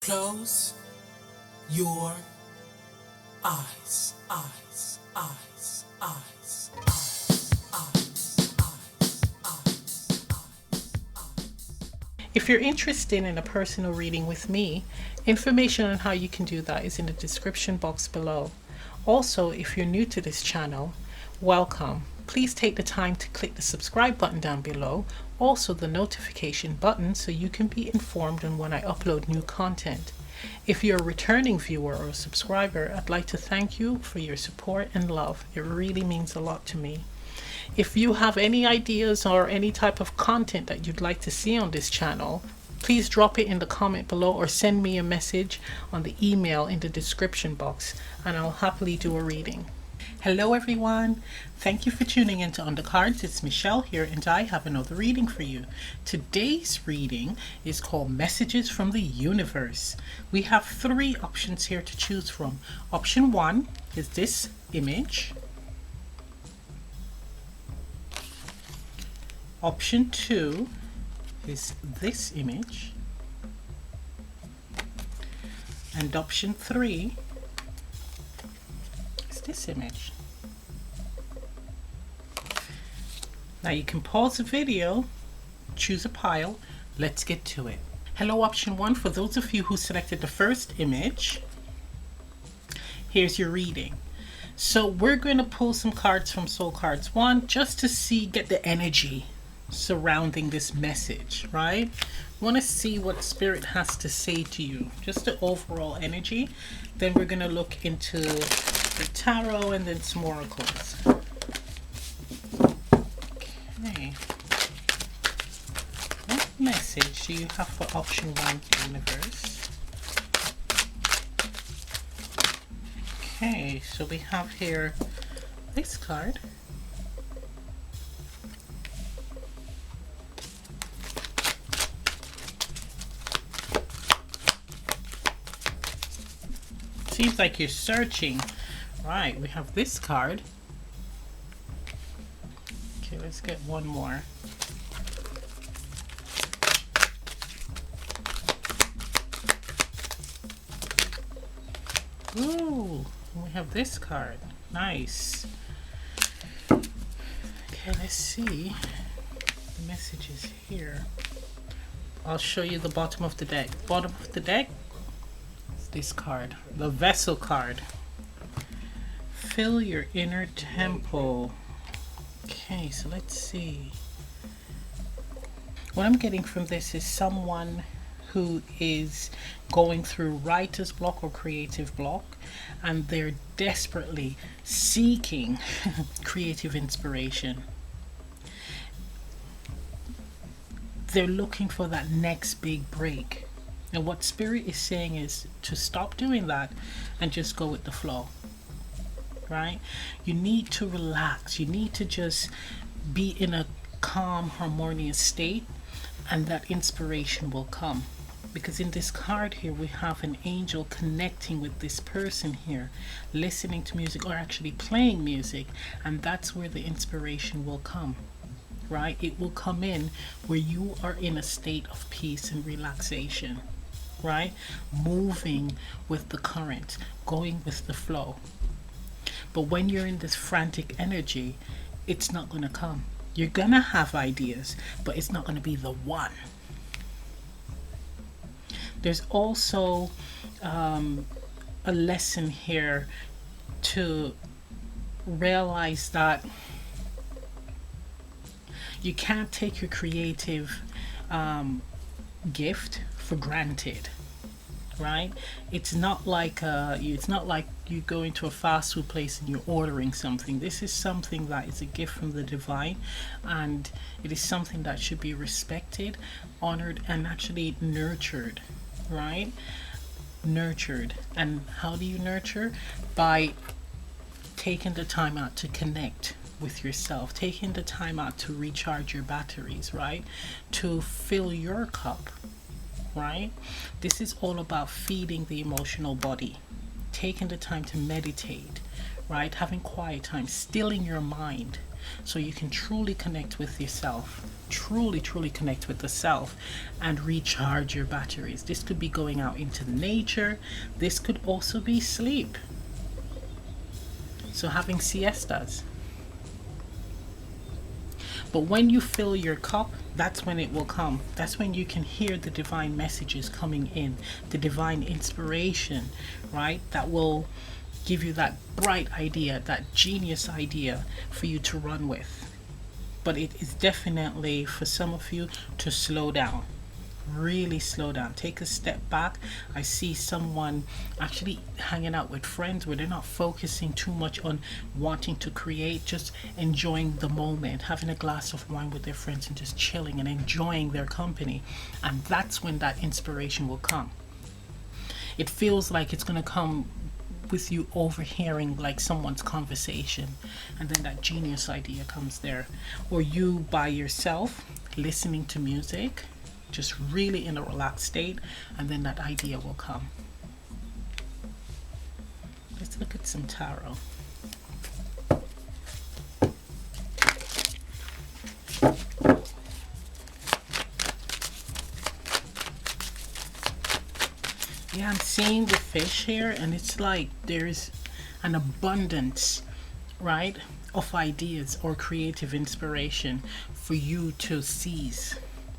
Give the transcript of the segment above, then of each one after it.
Close your eyes, eyes, eyes, eyes, eyes, eyes, eyes, eyes. If you're interested in a personal reading with me, information on how you can do that is in the description box below. Also, if you're new to this channel, welcome. Please take the time to click the subscribe button down below, also the notification button, so you can be informed on when I upload new content. If you're a returning viewer or a subscriber, I'd like to thank you for your support and love. It really means a lot to me. If you have any ideas or any type of content that you'd like to see on this channel, please drop it in the comment below or send me a message on the email in the description box and I'll happily do a reading. Hello everyone, thank you for tuning into Undercards. It's Michelle here and I have another reading for you. Today's reading is called Messages from the Universe. We have 3 options here to choose from. Option 1 is this image. Option 2 is this image. And option 3 is this image. Now you can pause the video, choose a pile, let's get to it. Hello option 1, for those of you who selected the first image, here's your reading. So we're going to pull some cards from Soul Cards 1 just to get the energy surrounding this message, right? Want to see what Spirit has to say to you, just the overall energy. Then we're going to look into the tarot and then some oracles. Okay. What message do you have for option 1, Universe? Okay, so we have here this card. Seems like you're searching. Right, we have this card. Okay, let's get one more. Ooh, we have this card. Nice. Okay, let's see the messages here. I'll show you the bottom of the deck. Bottom of the deck, this card, the Vessel card. Fill your inner temple. Okay, so let's see. What I'm getting from this is someone who is going through writer's block or creative block, and they're desperately seeking creative inspiration. They're looking for that next big break. And what Spirit is saying is to stop doing that and just go with the flow, right? You need to relax. You need to just be in a calm, harmonious state, and that inspiration will come. Because in this card here, we have an angel connecting with this person here, listening to music or actually playing music, and that's where the inspiration will come. Right? It will come in where you are in a state of peace and relaxation, right? Moving with the current, going with the flow. But when you're in this frantic energy, it's not going to come. You're going to have ideas, but it's not going to be the one. There's also a lesson here to realize that you can't take your creative gift for granted, right? It's not like you go into a fast food place and you're ordering something. This is something that is a gift from the divine, and it is something that should be respected, honored, and actually nurtured, right? Nurtured. And how do you nurture? By taking the time out to connect with yourself, taking the time out to recharge your batteries, right? To fill your cup, right? This is all about feeding the emotional body, taking the time to meditate, right? Having quiet time, stilling your mind so you can truly connect with yourself, truly connect with the self and recharge your batteries. This could be going out into nature. This could also be sleep. So having siestas. But when you fill your cup, that's when it will come. That's when you can hear the divine messages coming in, the divine inspiration, right? That will give you that bright idea, that genius idea for you to run with. But it is definitely for some of you to slow down. Really slow down, take a step back. I see someone actually hanging out with friends where they're not focusing too much on wanting to create, just enjoying the moment, having a glass of wine with their friends and just chilling and enjoying their company. And that's when that inspiration will come. It feels like it's going to come with you overhearing like someone's conversation, and then that genius idea comes there. Or you by yourself listening to music, just really in a relaxed state, and then that idea will come. Let's look at some tarot. Yeah, I'm seeing the fish here, and it's like there's an abundance, right, of ideas or creative inspiration for you to seize.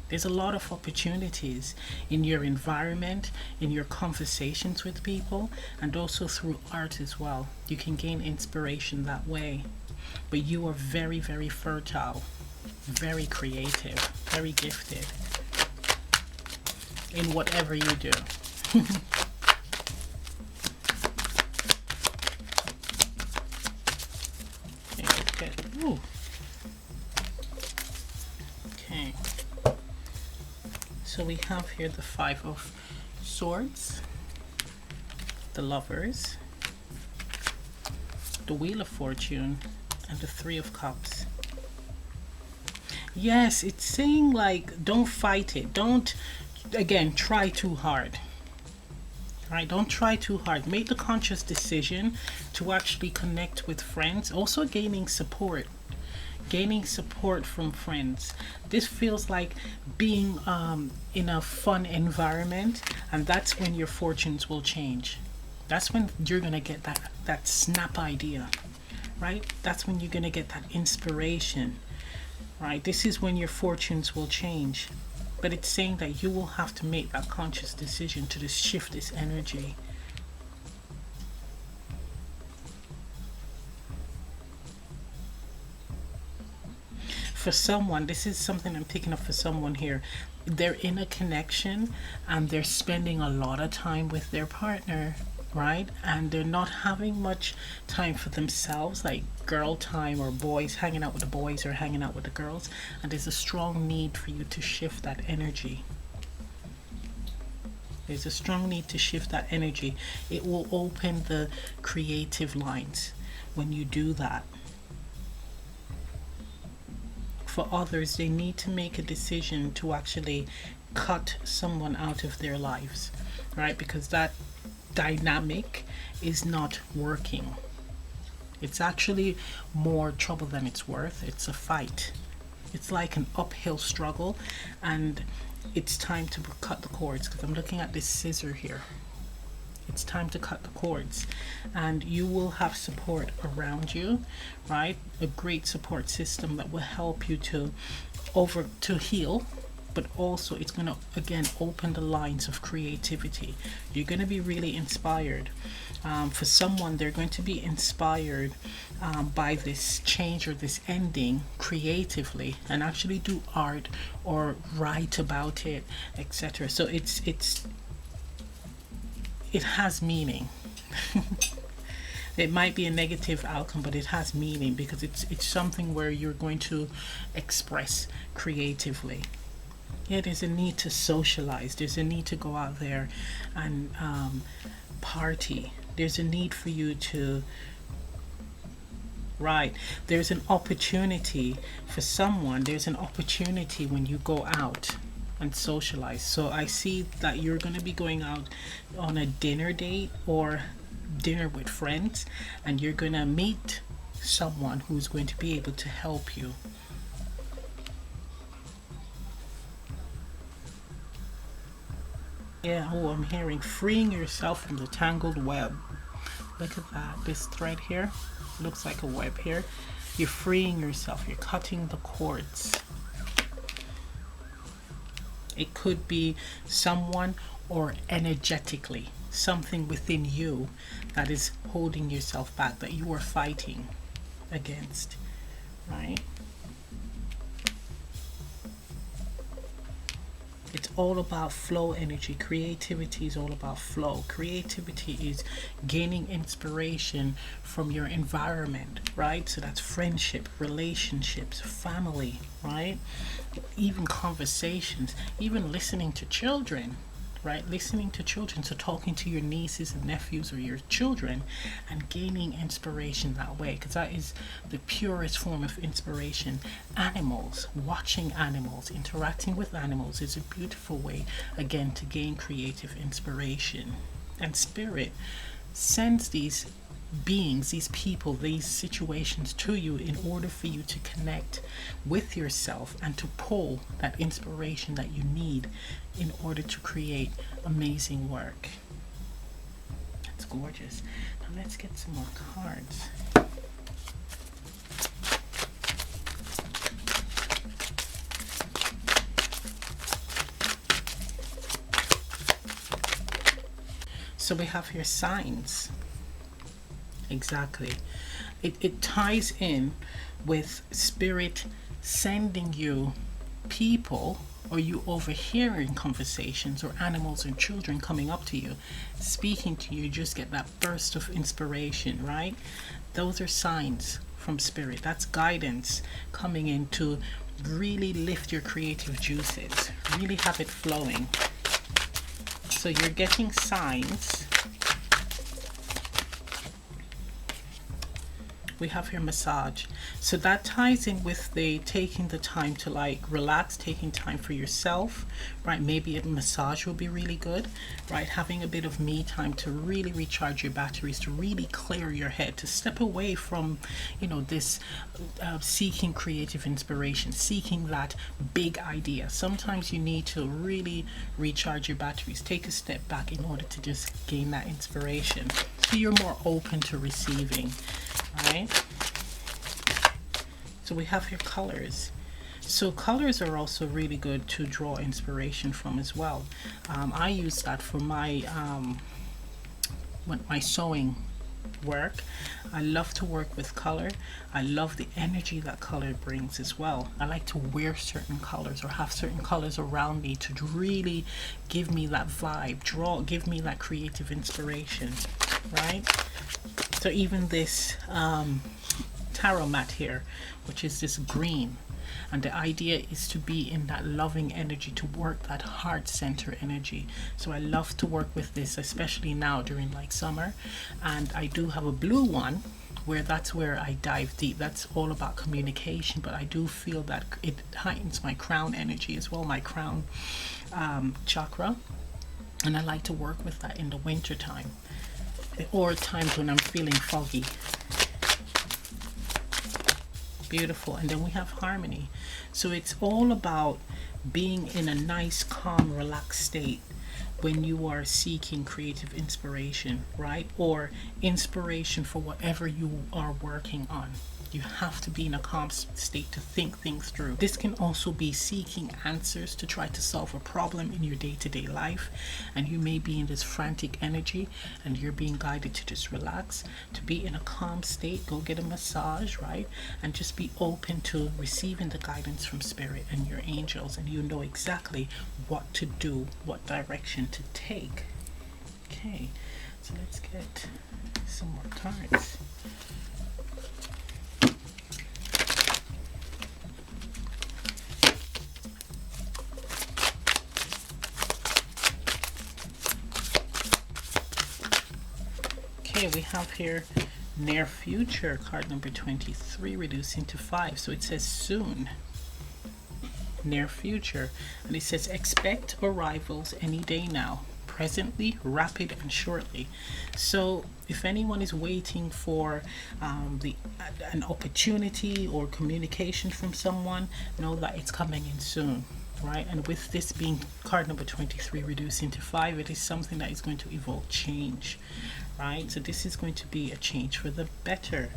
There's a lot of opportunities in your environment, in your conversations with people, and also through art as well. You can gain inspiration that way. But you are very fertile, very creative, very gifted in whatever you do. Okay, ooh. Okay. So we have here the Five of Swords, the Lovers, the Wheel of Fortune, and the Three of Cups. Yes, it's saying like don't fight it. Don't, again, try too hard. Right? Don't try too hard. Make the conscious decision to actually connect with friends. Also gaining support. Gaining support from friends. This feels like being in a fun environment, and that's when your fortunes will change. That's when you're gonna get that snap idea, right? That's when you're gonna get that inspiration, right? This is when your fortunes will change. But it's saying that you will have to make that conscious decision to just shift this energy. For someone, this is something I'm picking up for someone here. They're in a connection and they're spending a lot of time with their partner, right? And they're not having much time for themselves, like girl time or boys, hanging out with the boys or hanging out with the girls. And there's a strong need for you to shift that energy. There's a strong need to shift that energy. It will open the creative lines when you do that. For others, they need to make a decision to actually cut someone out of their lives, right? Because that dynamic is not working. It's actually more trouble than it's worth. It's a fight. It's like an uphill struggle, and it's time to cut the cords, because I'm looking at this scissor here. It's time to cut the cords, and you will have support around you, right? A great support system that will help you to heal, but also it's going to again open the lines of creativity. You're going to be really inspired. For someone, they're going to be inspired by this change or this ending creatively, and actually do art or write about it, etc. So it has meaning. It might be a negative outcome, but it has meaning because it's something where you're going to express creatively. Yeah, there's a need to socialize. There's a need to go out there and party. There's a need for you to, right, there's an opportunity for someone. There's an opportunity when you go out and socialize. So I see that you're going to be going out on a dinner date or dinner with friends, and you're gonna meet someone who's going to be able to help you. Yeah, oh, I'm hearing freeing yourself from the tangled web. Look at that. This thread here looks like a web here. You're freeing yourself. You're cutting the cords. It could be someone, or energetically something within you that is holding yourself back, that you are fighting against, right? It's all about flow energy. Creativity is all about flow. Creativity is gaining inspiration from your environment, right? So that's friendship, relationships, family, right? Even conversations, even listening to children, right? Listening to children, so talking to your nieces and nephews or your children and gaining inspiration that way, because that is the purest form of inspiration. Animals, watching animals, interacting with animals is a beautiful way, again, to gain creative inspiration. And spirit sends these beings, these people, these situations to you in order for you to connect with yourself and to pull that inspiration that you need in order to create amazing work. That's gorgeous. Now let's get some more cards. So we have here signs. Exactly. It ties in with spirit sending you people, or you overhearing conversations, or animals and children coming up to you, speaking to you. Just get that burst of inspiration, right? Those are signs from spirit. That's guidance coming in to really lift your creative juices, really have it flowing. So you're getting signs. We have here massage. So that ties in with the taking the time to like relax, taking time for yourself, right? Maybe a massage will be really good, right? Having a bit of me time to really recharge your batteries, to really clear your head, to step away from, this seeking creative inspiration, seeking that big idea. Sometimes you need to really recharge your batteries, take a step back in order to just gain that inspiration. So you're more open to receiving. Right? So we have here colors. So colors are also really good to draw inspiration from as well. I use that for my sewing work. I love to work with color. I love the energy that color brings as well. I like to wear certain colors or have certain colors around me to really give me that vibe, give me that creative inspiration, right? So even this tarot mat here, which is this green, and the idea is to be in that loving energy, to work that heart center energy. So I love to work with this, especially now during like summer. And I do have a blue one that's where I dive deep. That's all about communication, but I do feel that it heightens my crown energy as well, my crown chakra. And I like to work with that in the winter time, or times when I'm feeling foggy. Beautiful. And then we have harmony. So it's all about being in a nice, calm, relaxed state when you are seeking creative inspiration, right? Or inspiration for whatever you are working on. You have to be in a calm state to think things through. This can also be seeking answers to try to solve a problem in your day-to-day life, and you may be in this frantic energy and you're being guided to just relax, to be in a calm state. Go get a massage, right? And just be open to receiving the guidance from spirit and your angels, and you know exactly what to do, what direction to take. Okay, so let's get some more cards. We have here near future, card number 23, reducing to 5. So it says soon, near future, and it says expect arrivals any day now. presently, rapid, and shortly. So if anyone is waiting for an opportunity or communication from someone, know that it's coming in soon. Right, and with this being card number 23 reducing to 5, it is something that is going to evoke change. Right, so this is going to be a change for the better.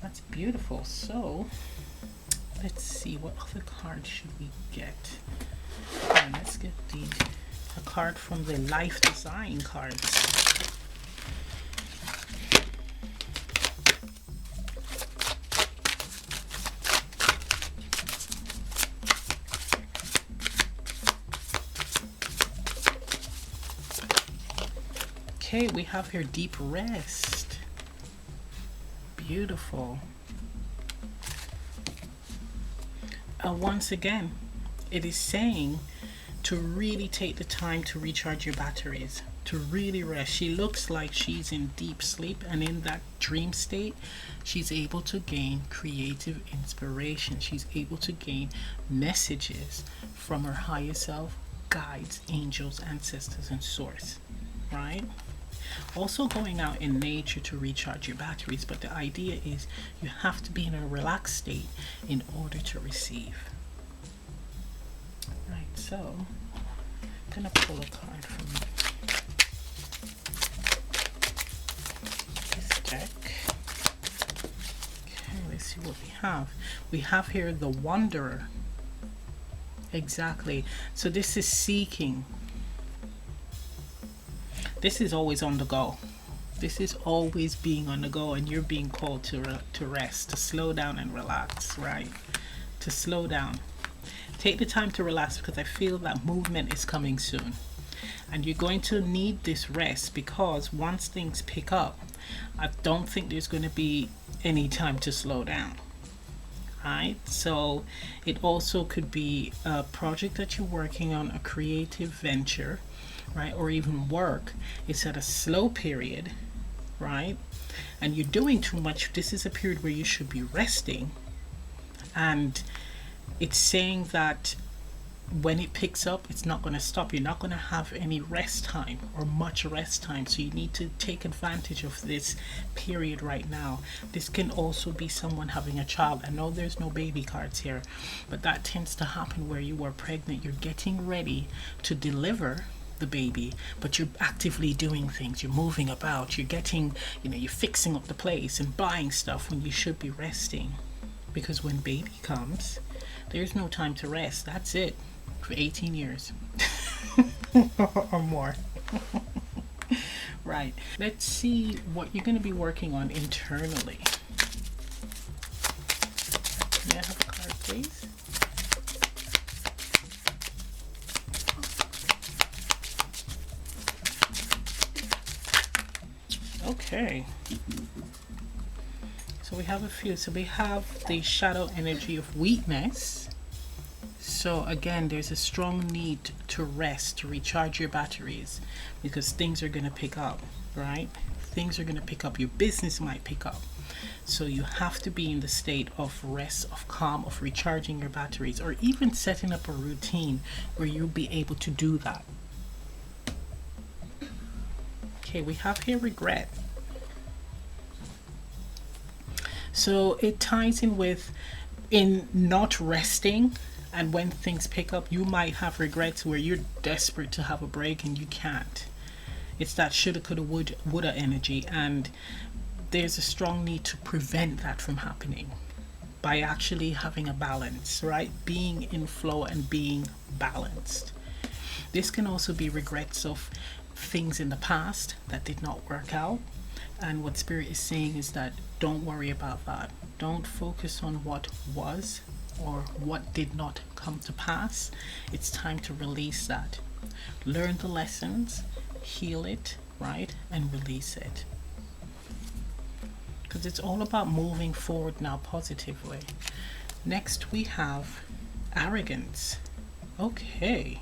That's beautiful. So let's see, what other card should we get? Let's get a card from the life design cards. Okay, we have here deep rest. Beautiful. Once again, it is saying to really take the time to recharge your batteries, to really rest. She looks like she's in deep sleep, and in that dream state, she's able to gain creative inspiration. She's able to gain messages from her higher self, guides, angels, ancestors, and source. Right? Also going out in nature to recharge your batteries, but the idea is you have to be in a relaxed state in order to receive. Right, so I'm gonna pull a card from this deck. Okay, let's see what we have. We have here the Wanderer. Exactly. So this is seeking. This is always on the go. This is always being on the go, and you're being called to rest, to slow down and relax, right? To slow down. Take the time to relax, because I feel that movement is coming soon. And you're going to need this rest, because once things pick up, I don't think there's going to be any time to slow down. Right? So it also could be a project that you're working on, a creative venture, right, or even work. It's at a slow period, right, and you're doing too much. This is a period where you should be resting, and it's saying that when it picks up, it's not going to stop. You're not going to have any rest time or much rest time, so you need to take advantage of this period right now. This can also be someone having a child. I know there's no baby cards here, but that tends to happen where you are pregnant, you're getting ready to deliver the baby, but you're actively doing things, you're moving about, you're getting, you're fixing up the place and buying stuff when you should be resting, because when baby comes, there's no time to rest. That's it for 18 years or more. Right, let's see what you're going to be working on internally. May I have a card, please? Okay, so we have a few. So we have the shadow energy of weakness. So again, there's a strong need to rest, to recharge your batteries, because things are going to pick up, right? Things are going to pick up. Your business might pick up. So you have to be in the state of rest, of calm, of recharging your batteries, or even setting up a routine where you'll be able to do that. Okay, we have here regret. So it ties in with in not resting, and when things pick up, you might have regrets where you're desperate to have a break and you can't. It's that shoulda, coulda, woulda energy, and there's a strong need to prevent that from happening by actually having a balance, right? Being in flow and being balanced. This can also be regrets of things in the past that did not work out, and what Spirit is saying is that don't worry about that. Don't focus on what was or what did not come to pass. It's time to release that. Learn the lessons, heal it, right, and release it, because it's all about moving forward now positively. Next we have arrogance. Okay,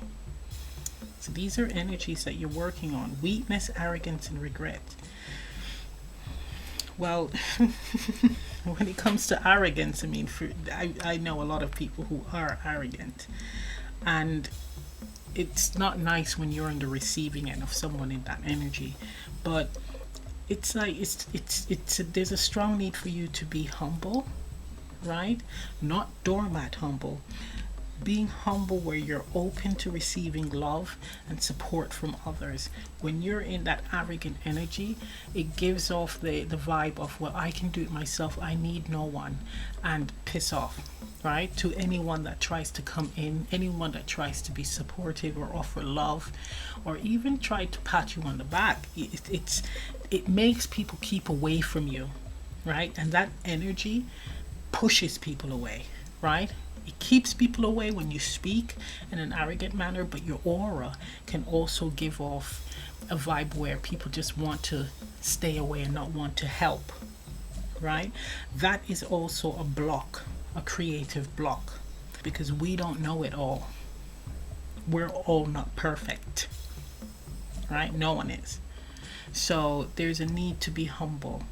so these are energies that you're working on: weakness, arrogance, and regret. Well, when it comes to arrogance, I mean, I know a lot of people who are arrogant, and it's not nice when you're on the receiving end of someone in that energy, but it's like there's a strong need for you to be humble, right? Not doormat humble. Being humble where you're open to receiving love and support from others. When you're in that arrogant energy, it gives off the vibe of, well, I can do it myself, I need no one, and piss off, right? To anyone that tries to come in, anyone that tries to be supportive or offer love, or even try to pat you on the back. It makes people keep away from you, right? And that energy pushes people away, right? It keeps people away when you speak in an arrogant manner, but your aura can also give off a vibe where people just want to stay away and not want to help, right? That is also a block, a creative block, because we don't know it all. We're all not perfect, right? No one is. So there's a need to be humble.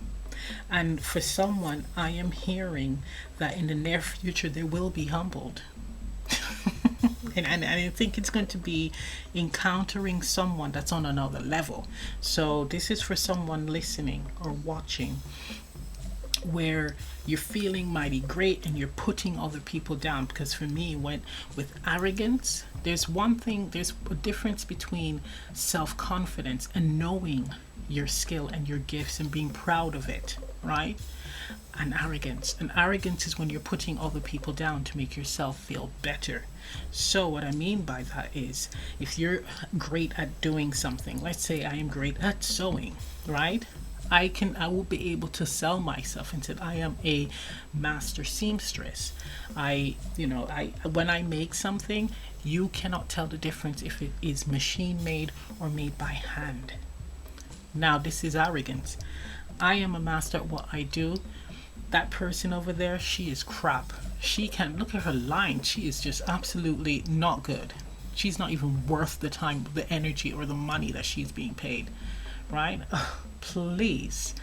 And for someone, I am hearing that in the near future they will be humbled. and I think it's going to be encountering someone that's on another level. So this is for someone listening or watching where you're feeling mighty great and you're putting other people down. Because for me, with arrogance, there's a difference between self-confidence and knowing your skill and your gifts and being proud of it, right? And arrogance is when you're putting other people down to make yourself feel better. So what I mean by that is, if you're great at doing something, let's say I am great at sewing, right? I will be able to sell myself and say I am a master seamstress. When I make something, you cannot tell the difference if it is machine made or made by hand. Now, this is arrogance. I am a master at what I do. That person over there, she is crap. She can look at her line. She is just absolutely not good. She's not even worth the time, the energy, or the money that she's being paid, right? Ugh, please.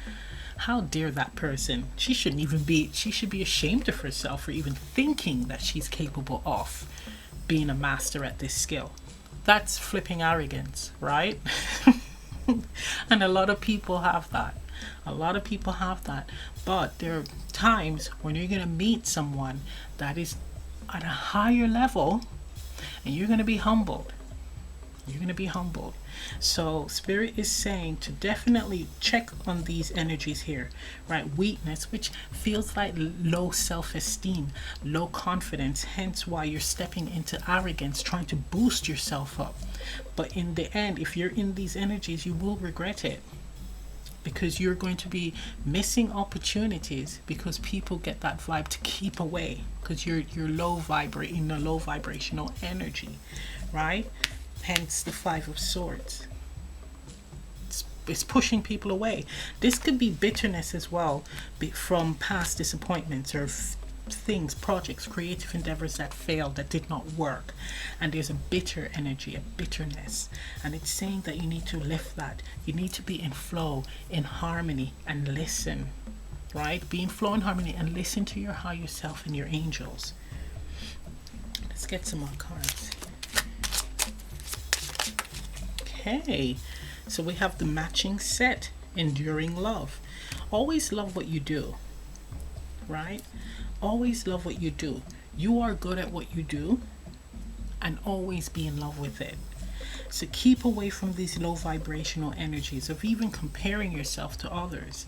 How dare that person? She should be ashamed of herself for even thinking that she's capable of being a master at this skill. That's flipping arrogance, right? And a lot of people have that. But there are times when you're going to meet someone that is at a higher level and you're going to be humbled. So Spirit is saying to definitely check on these energies here, right? Weakness, which feels like low self-esteem, low confidence, hence why you're stepping into arrogance, trying to boost yourself up. But in the end, if you're in these energies, you will regret it, because you're going to be missing opportunities because people get that vibe to keep away, because you're low vibrational energy, right? Hence the Five of Swords. It's pushing people away. This could be bitterness as well, from past disappointments or things, projects, creative endeavors that failed, that did not work. And there's a bitter energy, a bitterness. And it's saying that you need to lift that. You need to be in flow, in harmony, and listen, right? Be in flow and harmony and listen to your higher self and your angels. Let's get some more cards. Okay, so we have the matching set, enduring love. Always love what you do, right? Always love what you do. You are good at what you do, and always be in love with it. So keep away from these low vibrational energies of even comparing yourself to others,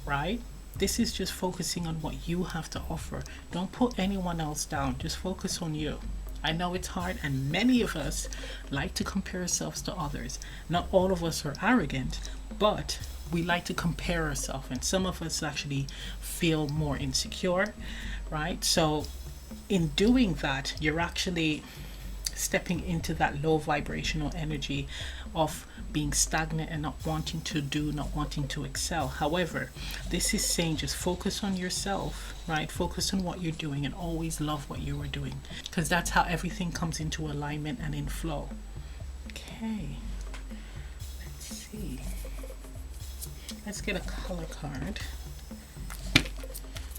right? This is just focusing on what you have to offer. Don't put anyone else down. Just focus on you. I know it's hard, and many of us like to compare ourselves to others. Not all of us are arrogant, but we like to compare ourselves, and some of us actually feel more insecure, right? So in doing that, you're actually stepping into that low vibrational energy of being stagnant and not wanting to do, not wanting to excel. However, this is saying just focus on yourself, right? Focus on what you're doing and always love what you are doing, because that's how everything comes into alignment and in flow. Okay, let's see. Let's get a color card.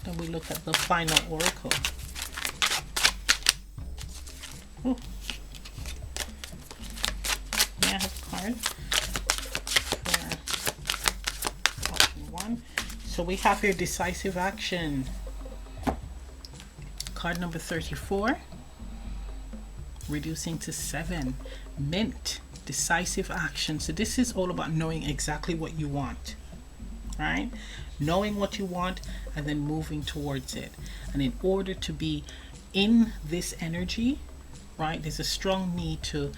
Then we look at the final oracle. Ooh. card for option 1. So we have here decisive action. Card number 34, reducing to 7. Mint, decisive action. So this is all about knowing exactly what you want, right? Knowing what you want and then moving towards it. And in order to be in this energy, right, there's a strong need to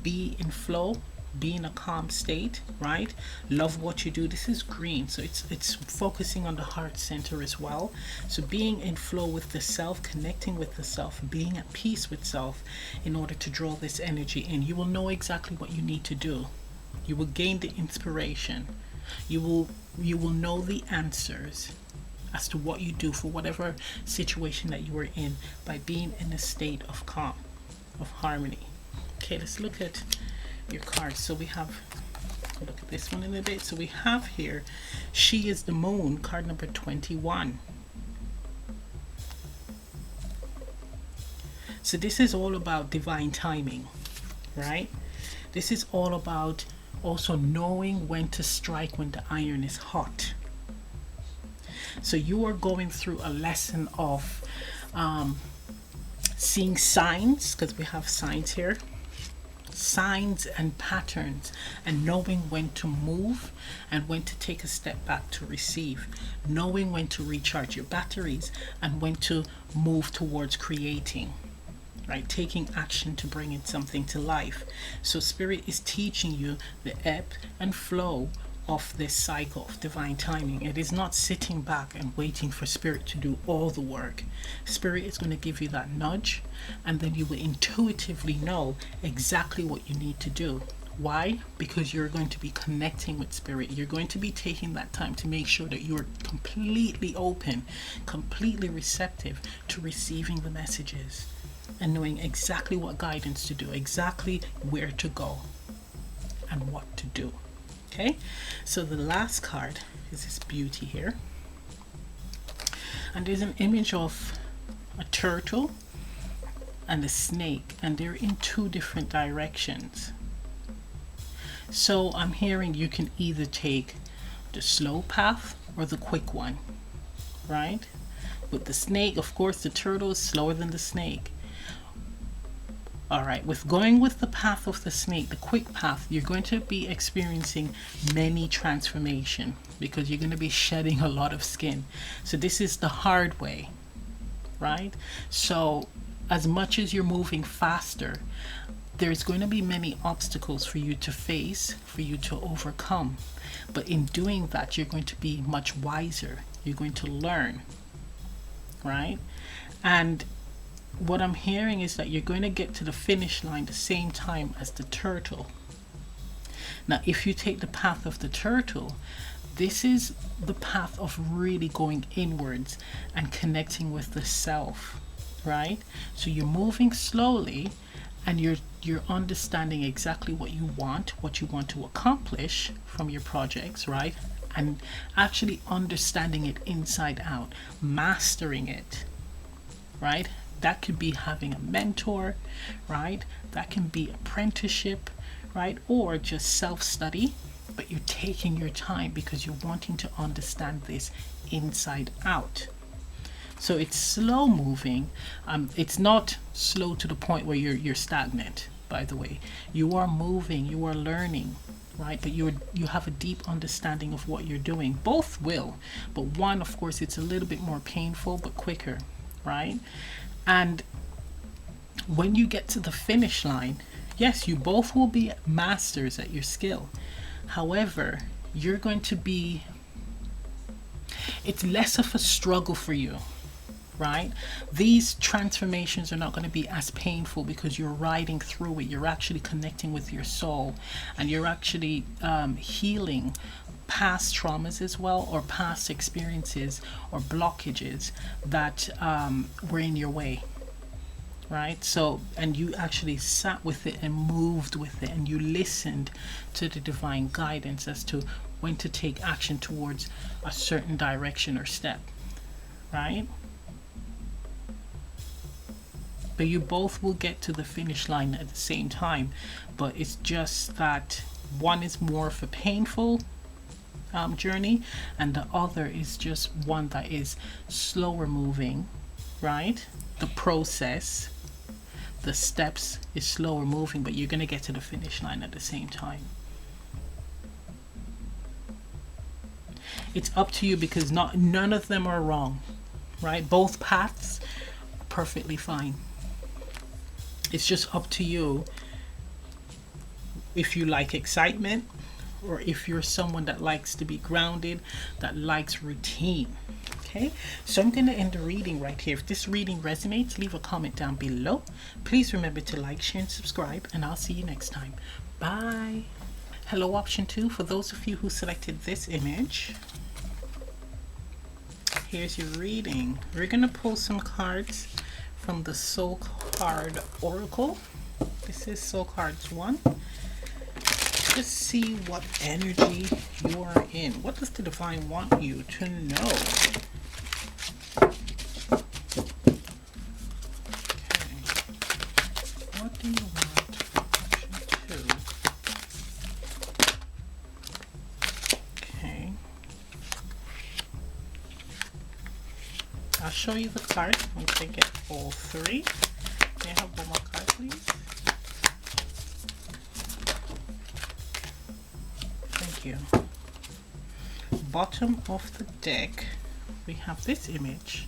be in flow, be in a calm state, right? Love what you do. This is green, so it's focusing on the heart center as well. So being in flow with the self, connecting with the self, being at peace with self in order to draw this energy in. You will know exactly what you need to do. You will gain the inspiration. You will know the answers as to what you do for whatever situation that you are in by being in a state of calm, of harmony. Okay, let's look at your cards. So we have, look at this one in a bit. So we have here, she is the moon, card number 21. So this is all about divine timing, right? This is all about also knowing when to strike when the iron is hot. So you are going through a lesson of seeing signs, because we have signs here, signs and patterns, and knowing when to move and when to take a step back to receive, knowing when to recharge your batteries and when to move towards creating, right? Taking action to bring in something to life. So spirit is teaching you the ebb and flow of this cycle of divine timing. It is not sitting back and waiting for spirit to do all the work. Spirit is going to give you that nudge, and then you will intuitively know exactly what you need to do. Why? Because you're going to be connecting with spirit. You're going to be taking that time to make sure that you're completely open, completely receptive to receiving the messages and knowing exactly what guidance to do, exactly where to go and what to do. Okay, so the last card is this beauty here, and there's an image of a turtle and a snake, and they're in two different directions. So I'm hearing you can either take the slow path or the quick one, right? With the snake, of course, the turtle is slower than the snake. All right, with going with the path of the snake, the quick path, you're going to be experiencing many transformation because you're going to be shedding a lot of skin. So this is the hard way, right? So as much as you're moving faster, there's going to be many obstacles for you to face, for you to overcome. But in doing that, you're going to be much wiser. You're going to learn, right? And what I'm hearing is that you're going to get to the finish line the same time as the turtle. Now, if you take the path of the turtle, this is the path of really going inwards and connecting with the self, right? So you're moving slowly and you're understanding exactly what you want to accomplish from your projects, right? And actually understanding it inside out, mastering it, right? That could be having a mentor, right? That can be apprenticeship, right? Or just self-study, but you're taking your time because you're wanting to understand this inside out. So it's slow moving. It's not slow to the point where you're stagnant, by the way. You are moving, you are learning, right? But you have a deep understanding of what you're doing. Both will, but one, of course, it's a little bit more painful, but quicker, right? And when you get to the finish line, yes, you both will be masters at your skill. However, you're going to be, it's less of a struggle for you, right? These transformations are not going to be as painful because you're riding through it. You're actually connecting with your soul, and you're actually healing past traumas as well, or past experiences or blockages that were in your way, right? So, and you actually sat with it and moved with it, and you listened to the divine guidance as to when to take action towards a certain direction or step, right? But you both will get to the finish line at the same time, but it's just that One is more of a painful journey, and the other is just one that is slower moving, right? The process, the steps is slower moving, but you're going to get to the finish line at the same time. It's up to you, because none of them are wrong, right? Both paths are perfectly fine. It's just up to you if you like excitement, or if you're someone that likes to be grounded, that likes routine. Okay, so I'm going to end the reading right here. If this reading resonates, leave a comment down below. Please remember to like, share, and subscribe, and I'll see you next time. Bye. Hello, option 2. For those of you who selected this image, here's your reading. We're going to pull some cards from the Soul Card Oracle. This is Soul Cards 1. Just see what energy you are in. What does the divine want you to know? Okay. What do you want for option 2? Okay. I'll show you the card once I get all 3. May I have one more card, please? Thank you. Bottom of the deck, we have this image.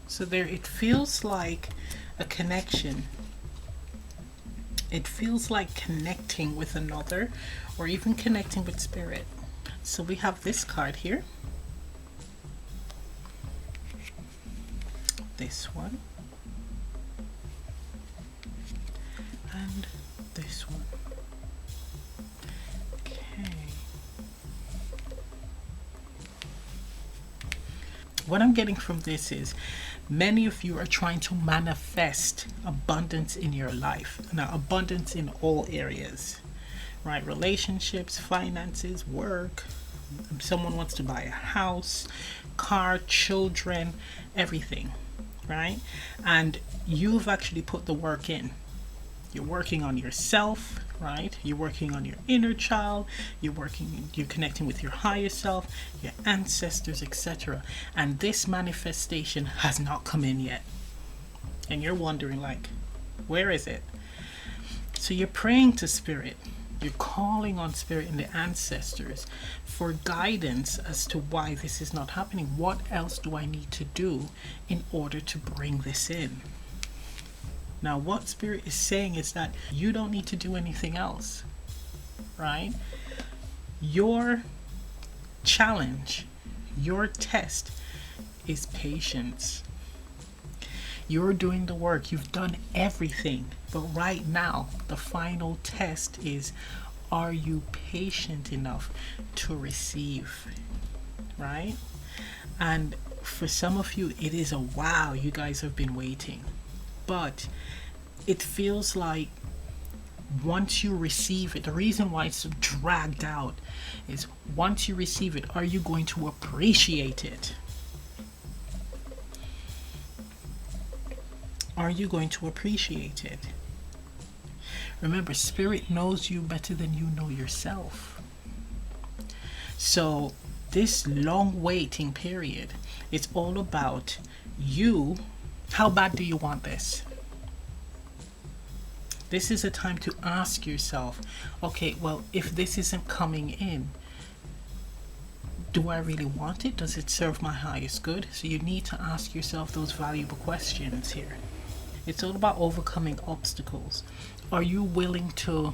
So there, it feels like a connection. It feels like connecting with another, or even connecting with spirit. So we have this card here. This one. And this one. What I'm getting from this is many of you are trying to manifest abundance in your life. Now, abundance in all areas, right? Relationships, finances, work. Someone wants to buy a house, car, children, everything, right? And you've actually put the work in. You're working on yourself, right? You're working on your inner child. You're connecting with your higher self, your ancestors, etc. And this manifestation has not come in yet. And you're wondering, like, where is it? So you're praying to spirit. You're calling on spirit and the ancestors for guidance as to why this is not happening. What else do I need to do in order to bring this in? Now, what spirit is saying is that you don't need to do anything else, right? Your challenge, your test is patience. You're doing the work. You've done everything. But right now, the final test is, are you patient enough to receive, right? And for some of you, it is a wow, you guys have been waiting. But it feels like once you receive it, the reason why it's dragged out is once you receive it, are you going to appreciate it? Are you going to appreciate it? Remember, spirit knows you better than you know yourself. So this long waiting period, it's all about you. How bad do you want this? This is a time to ask yourself, okay, well, if this isn't coming in, do I really want it? Does it serve my highest good? So you need to ask yourself those valuable questions here. It's all about overcoming obstacles. Are you willing to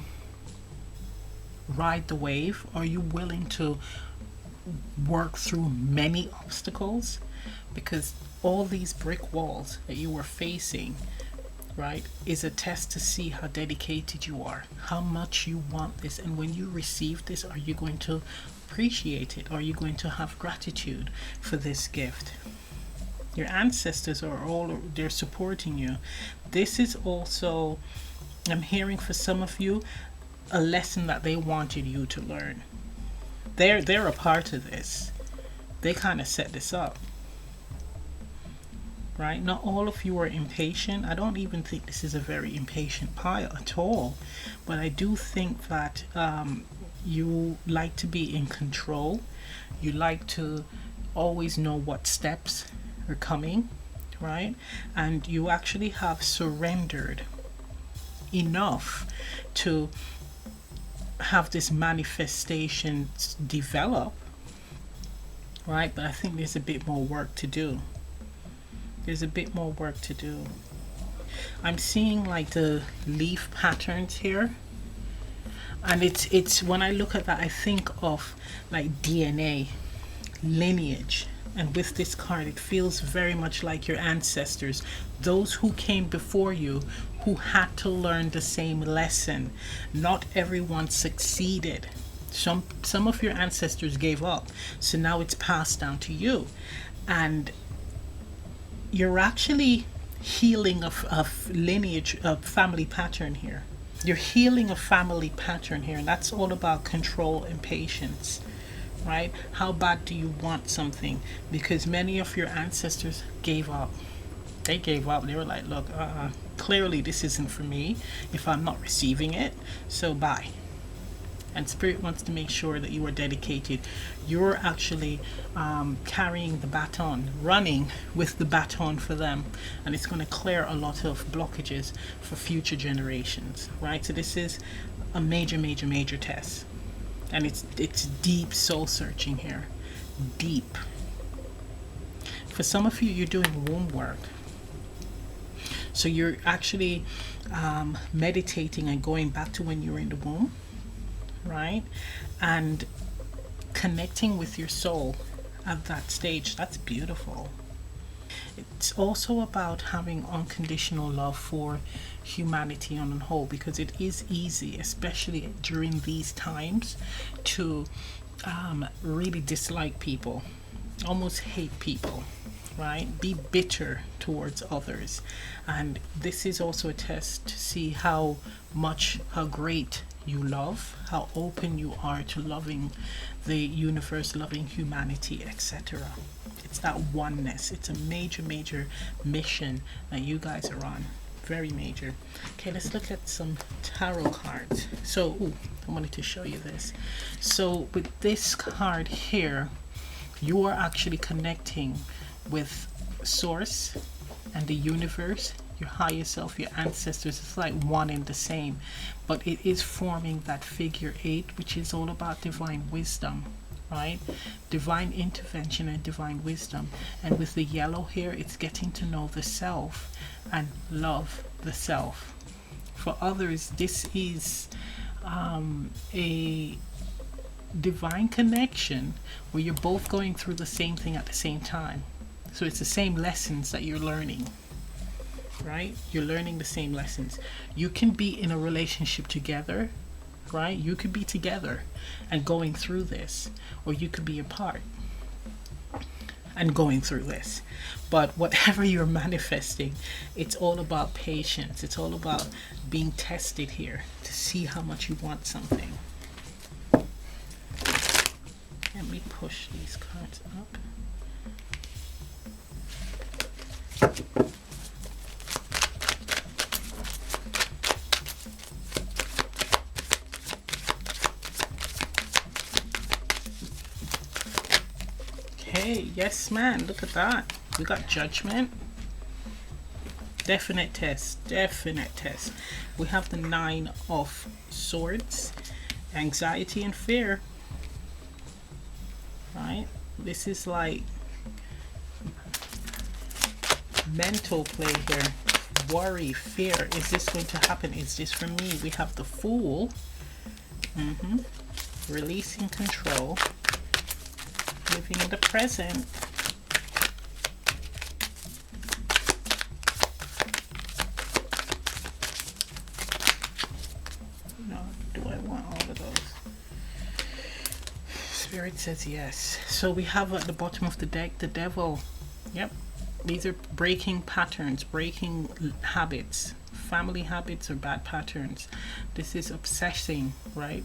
ride the wave? Are you willing to work through many obstacles? Because all these brick walls that you are facing, right, is a test to see how dedicated you are, how much you want this. And when you receive this, are you going to appreciate it? Are you going to have gratitude for this gift? Your ancestors are they're supporting you. This is also, I'm hearing for some of you, a lesson that they wanted you to learn. They're a part of this. They kind of set this up. right? Not all of you are impatient. I don't even think this is a very impatient pile at all, but I do think that you like to be in control. You like to always know what steps are coming, right? And you actually have surrendered enough to have this manifestation develop, right? But I think there's a bit more work to do. There's a bit more work to do. I'm seeing like the leaf patterns here, and it's when I look at that, I think of like DNA, lineage. And with this card, it feels very much like your ancestors, those who came before you, who had to learn the same lesson. Not everyone succeeded. Some of your ancestors gave up, so now it's passed down to you. And you're actually healing a lineage, a family pattern here. You're healing a family pattern here, and that's all about control and patience, right? How bad do you want something? Because many of your ancestors gave up. They gave up. They were like, look, clearly this isn't for me if I'm not receiving it, so bye. And Spirit wants to make sure that you are dedicated. You're actually carrying the baton, running with the baton for them, and it's going to clear a lot of blockages for future generations, right? So this is a major, major, major test, and it's deep soul searching here, deep. For some of you, you're doing womb work. So you're actually meditating and going back to when you were in the womb, right? And connecting with your soul at that stage. That's beautiful. It's also about having unconditional love for humanity on the whole, because it is easy, especially during these times, to really dislike people, almost hate people, right? Be bitter towards others. And this is also a test to see how great you love, how open you are to loving the universe, loving humanity, etc. It's that oneness. It's a major, major mission that you guys are on. Very major. Okay, let's look at some tarot cards. So, I wanted to show you this. So, with this card here, you are actually connecting with Source and the universe, your higher self, your ancestors. It's like one and the same, but it is forming that figure 8, which is all about divine wisdom, right? Divine intervention and divine wisdom. And with the yellow here, it's getting to know the self and love the self. For others, this is a divine connection where you're both going through the same thing at the same time. So it's the same lessons that you're learning, right? You're learning the same lessons. You can be in a relationship together, right? You could be together and going through this, or you could be apart and going through this. But whatever you're manifesting, it's all about patience. It's all about being tested here to see how much you want something. Let me push these cards up. Okay, yes man, look at that. We got Judgment. Definite test, definite test. We have the 9 of Swords, anxiety and fear, right? This is like mental play here. Worry, fear. Is this going to happen? Is this for me? We have the Fool. Releasing control. Living in the present. No, do I want all of those? Spirit says yes. So we have at the bottom of the deck the Devil. Yep. These are breaking patterns, breaking habits, family habits or bad patterns. This is obsessing, right?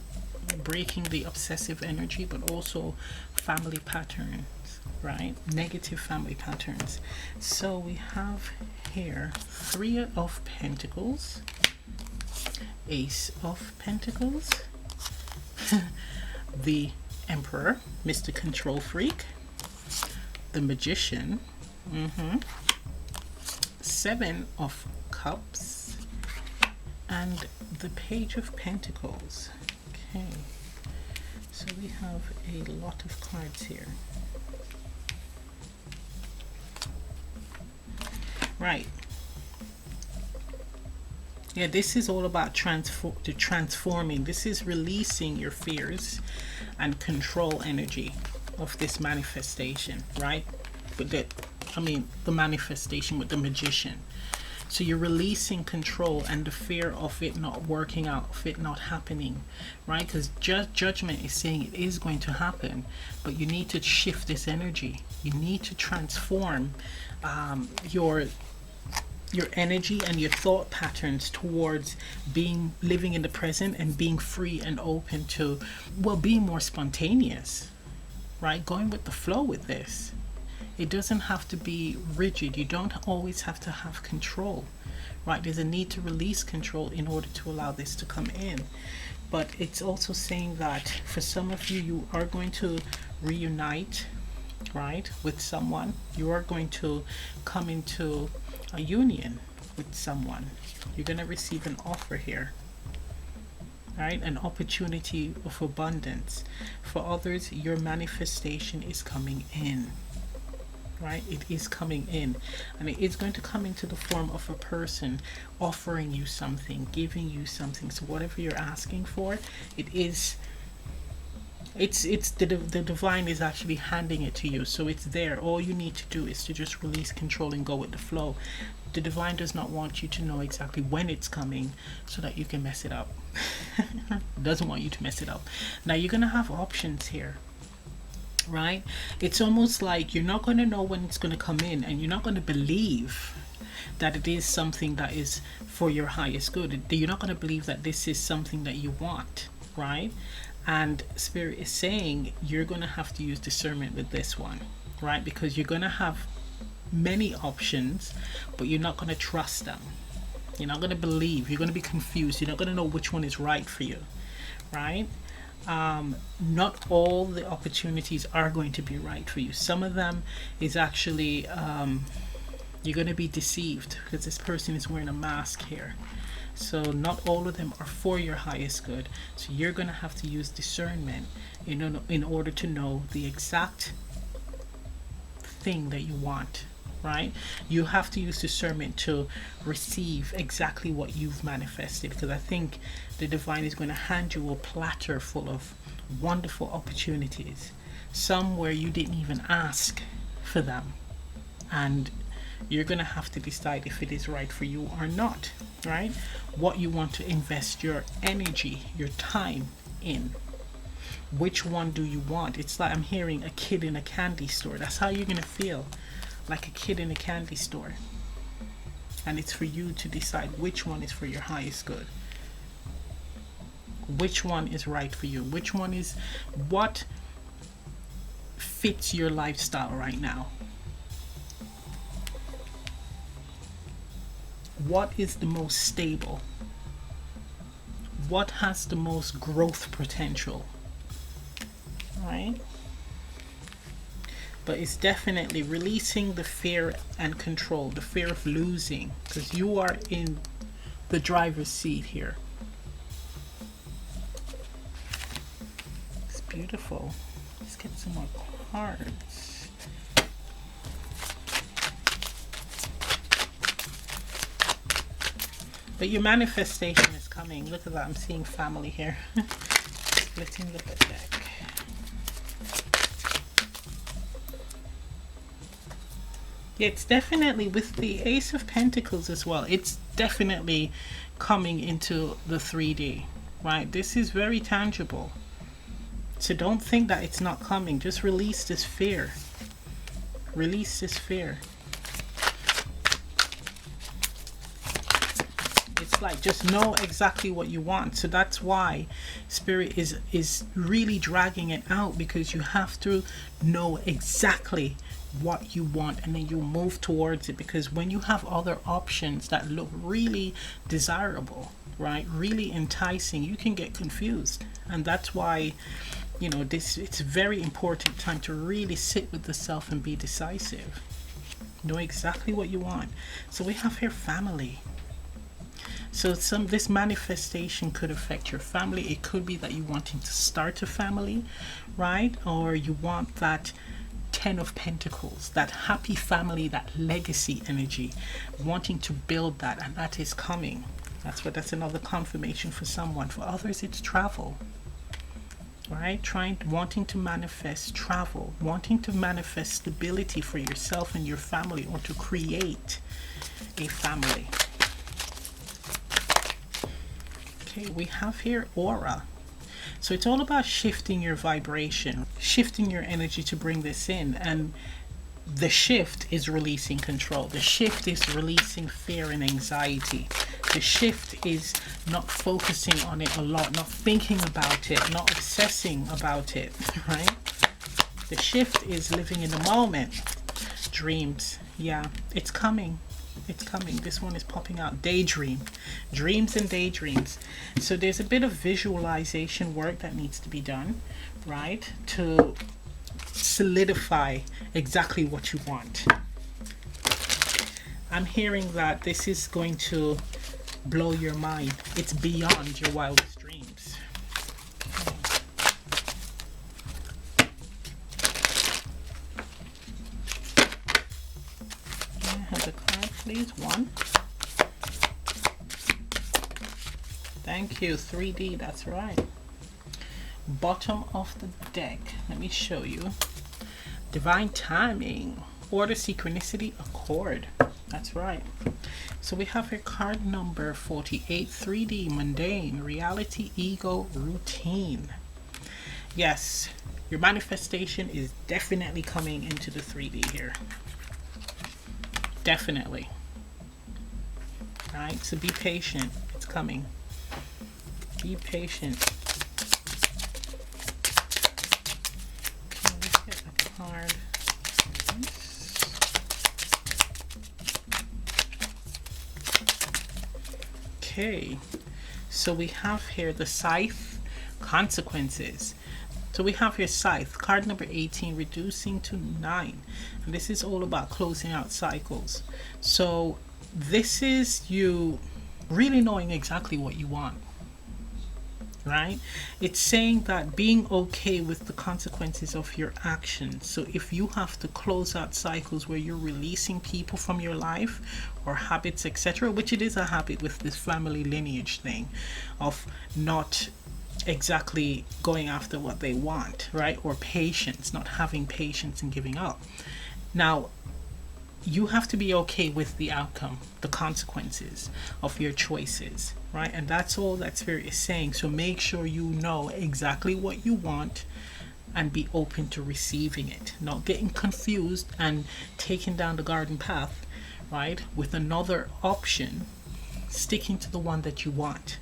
Breaking the obsessive energy, but also family patterns. right? Negative family patterns. So we have here Three of Pentacles, Ace of Pentacles, the Emperor, Mr. Control Freak, the Magician, Seven of Cups, and the Page of Pentacles. Okay, so we have a lot of cards here. Right. Yeah, this is all about transforming. This is releasing your fears and control energy of this manifestation, right? But the manifestation with the Magician. So you're releasing control and the fear of it not working out, of it not happening, right? Because judgment is saying it is going to happen, but you need to shift this energy. You need to transform your energy and your thought patterns towards living in the present and being free and open to, well, being more spontaneous, right? Going with the flow with this. It doesn't have to be rigid. You don't always have to have control, right? There's a need to release control in order to allow this to come in. But it's also saying that for some of you, you are going to reunite, right, with someone. You are going to come into a union with someone. You're going to receive an offer here, right? An opportunity of abundance. For others, your manifestation is coming in, right? It is coming in, and it is going to come into the form of a person offering you something, giving you something. So whatever you're asking for, it's the divine is actually handing it to you. So it's there. All you need to do is to just release control and go with the flow. The divine does not want you to know exactly when it's coming so that you can mess it up. Doesn't want you to mess it up. Now you're gonna have options here, right? It's almost like you're not going to know when it's going to come in, and you're not going to believe that it is something that is for your highest good. You're not going to believe that this is something that you want, right? And Spirit is saying you're going to have to use discernment with this one, right? Because you're going to have many options, but you're not going to trust them. You're not going to believe. You're going to be confused. You're not going to know which one is right for you, right? Not all the opportunities are going to be right for you. Some of them is actually you're going to be deceived because this person is wearing a mask here. So not all of them are for your highest good. So you're going to have to use discernment in order to know the exact thing that you want, right? You have to use discernment to receive exactly what you've manifested, because I think the divine is going to hand you a platter full of wonderful opportunities, some where you didn't even ask for them, and you're going to have to decide if it is right for you or not, right? What you want to invest your energy, your time in. Which one do you want? It's like I'm hearing a kid in a candy store. That's how you're going to feel, like a kid in a candy store. And it's for you to decide which one is for your highest good. Which one is right for you? Which one is what fits your lifestyle right now? What is the most stable? What has the most growth potential? Right? But it's definitely releasing the fear and control, the fear of losing, because you are in the driver's seat here. It's beautiful. Let's get some more cards. But your manifestation is coming. Look at that. I'm seeing family here. Splitting the deck. Yeah, it's definitely with the Ace of Pentacles as well. It's definitely coming into the 3D, right? This is very tangible. So don't think that it's not coming. Just release this fear. Release this fear. It's like just know exactly what you want. So that's why spirit is really dragging it out, because you have to know exactly what you want, and then you move towards it. Because when you have other options that look really desirable, right, really enticing, you can get confused. And that's why, you know, this, it's a very important time to really sit with the self and be decisive. Know exactly what you want. So we have here family. So this manifestation could affect your family. It could be that you wanting to start a family, right? Or you want that 10 of Pentacles, that happy family, that legacy energy, wanting to build that, and that is coming. That's another confirmation for someone. For others, it's travel. Right? Wanting to manifest travel, wanting to manifest stability for yourself and your family, or to create a family. Okay, we have here aura. So it's all about shifting your vibration, shifting your energy to bring this in. And the shift is releasing control. The shift is releasing fear and anxiety. The shift is not focusing on it a lot, not thinking about it, not obsessing about it, right? The shift is living in the moment. Dreams, yeah, it's coming. It's coming. This one is popping out. Daydream. Dreams and daydreams. So there's a bit of visualization work that needs to be done, right? To solidify exactly what you want. I'm hearing that this is going to blow your mind. It's beyond your wildest dreams. Can I have the card, please? One. Thank you. 3D, that's right. Bottom of the deck. Let me show you. Divine timing. Order, synchronicity, accord. That's right. So we have here card number 48, 3D, mundane, reality, ego, routine. Yes, your manifestation is definitely coming into the 3D here. Definitely. Right, so be patient. It's coming. Be patient. Okay, let's get the card. Okay, so we have here the scythe, consequences. So we have here scythe, card number 18, reducing to 9. And this is all about closing out cycles. So this is you really knowing exactly what you want, right? It's saying that being okay with the consequences of your actions. So if you have to close out cycles where you're releasing people from your life or habits, etc., which it is a habit with this family lineage thing of not exactly going after what they want, right? Or patience, not having patience and giving up. Now, you have to be okay with the outcome, the consequences of your choices, right? And that's all that Spirit is saying. So make sure you know exactly what you want and be open to receiving it, not getting confused and taking down the garden path, right, with another option, sticking to the one that you want.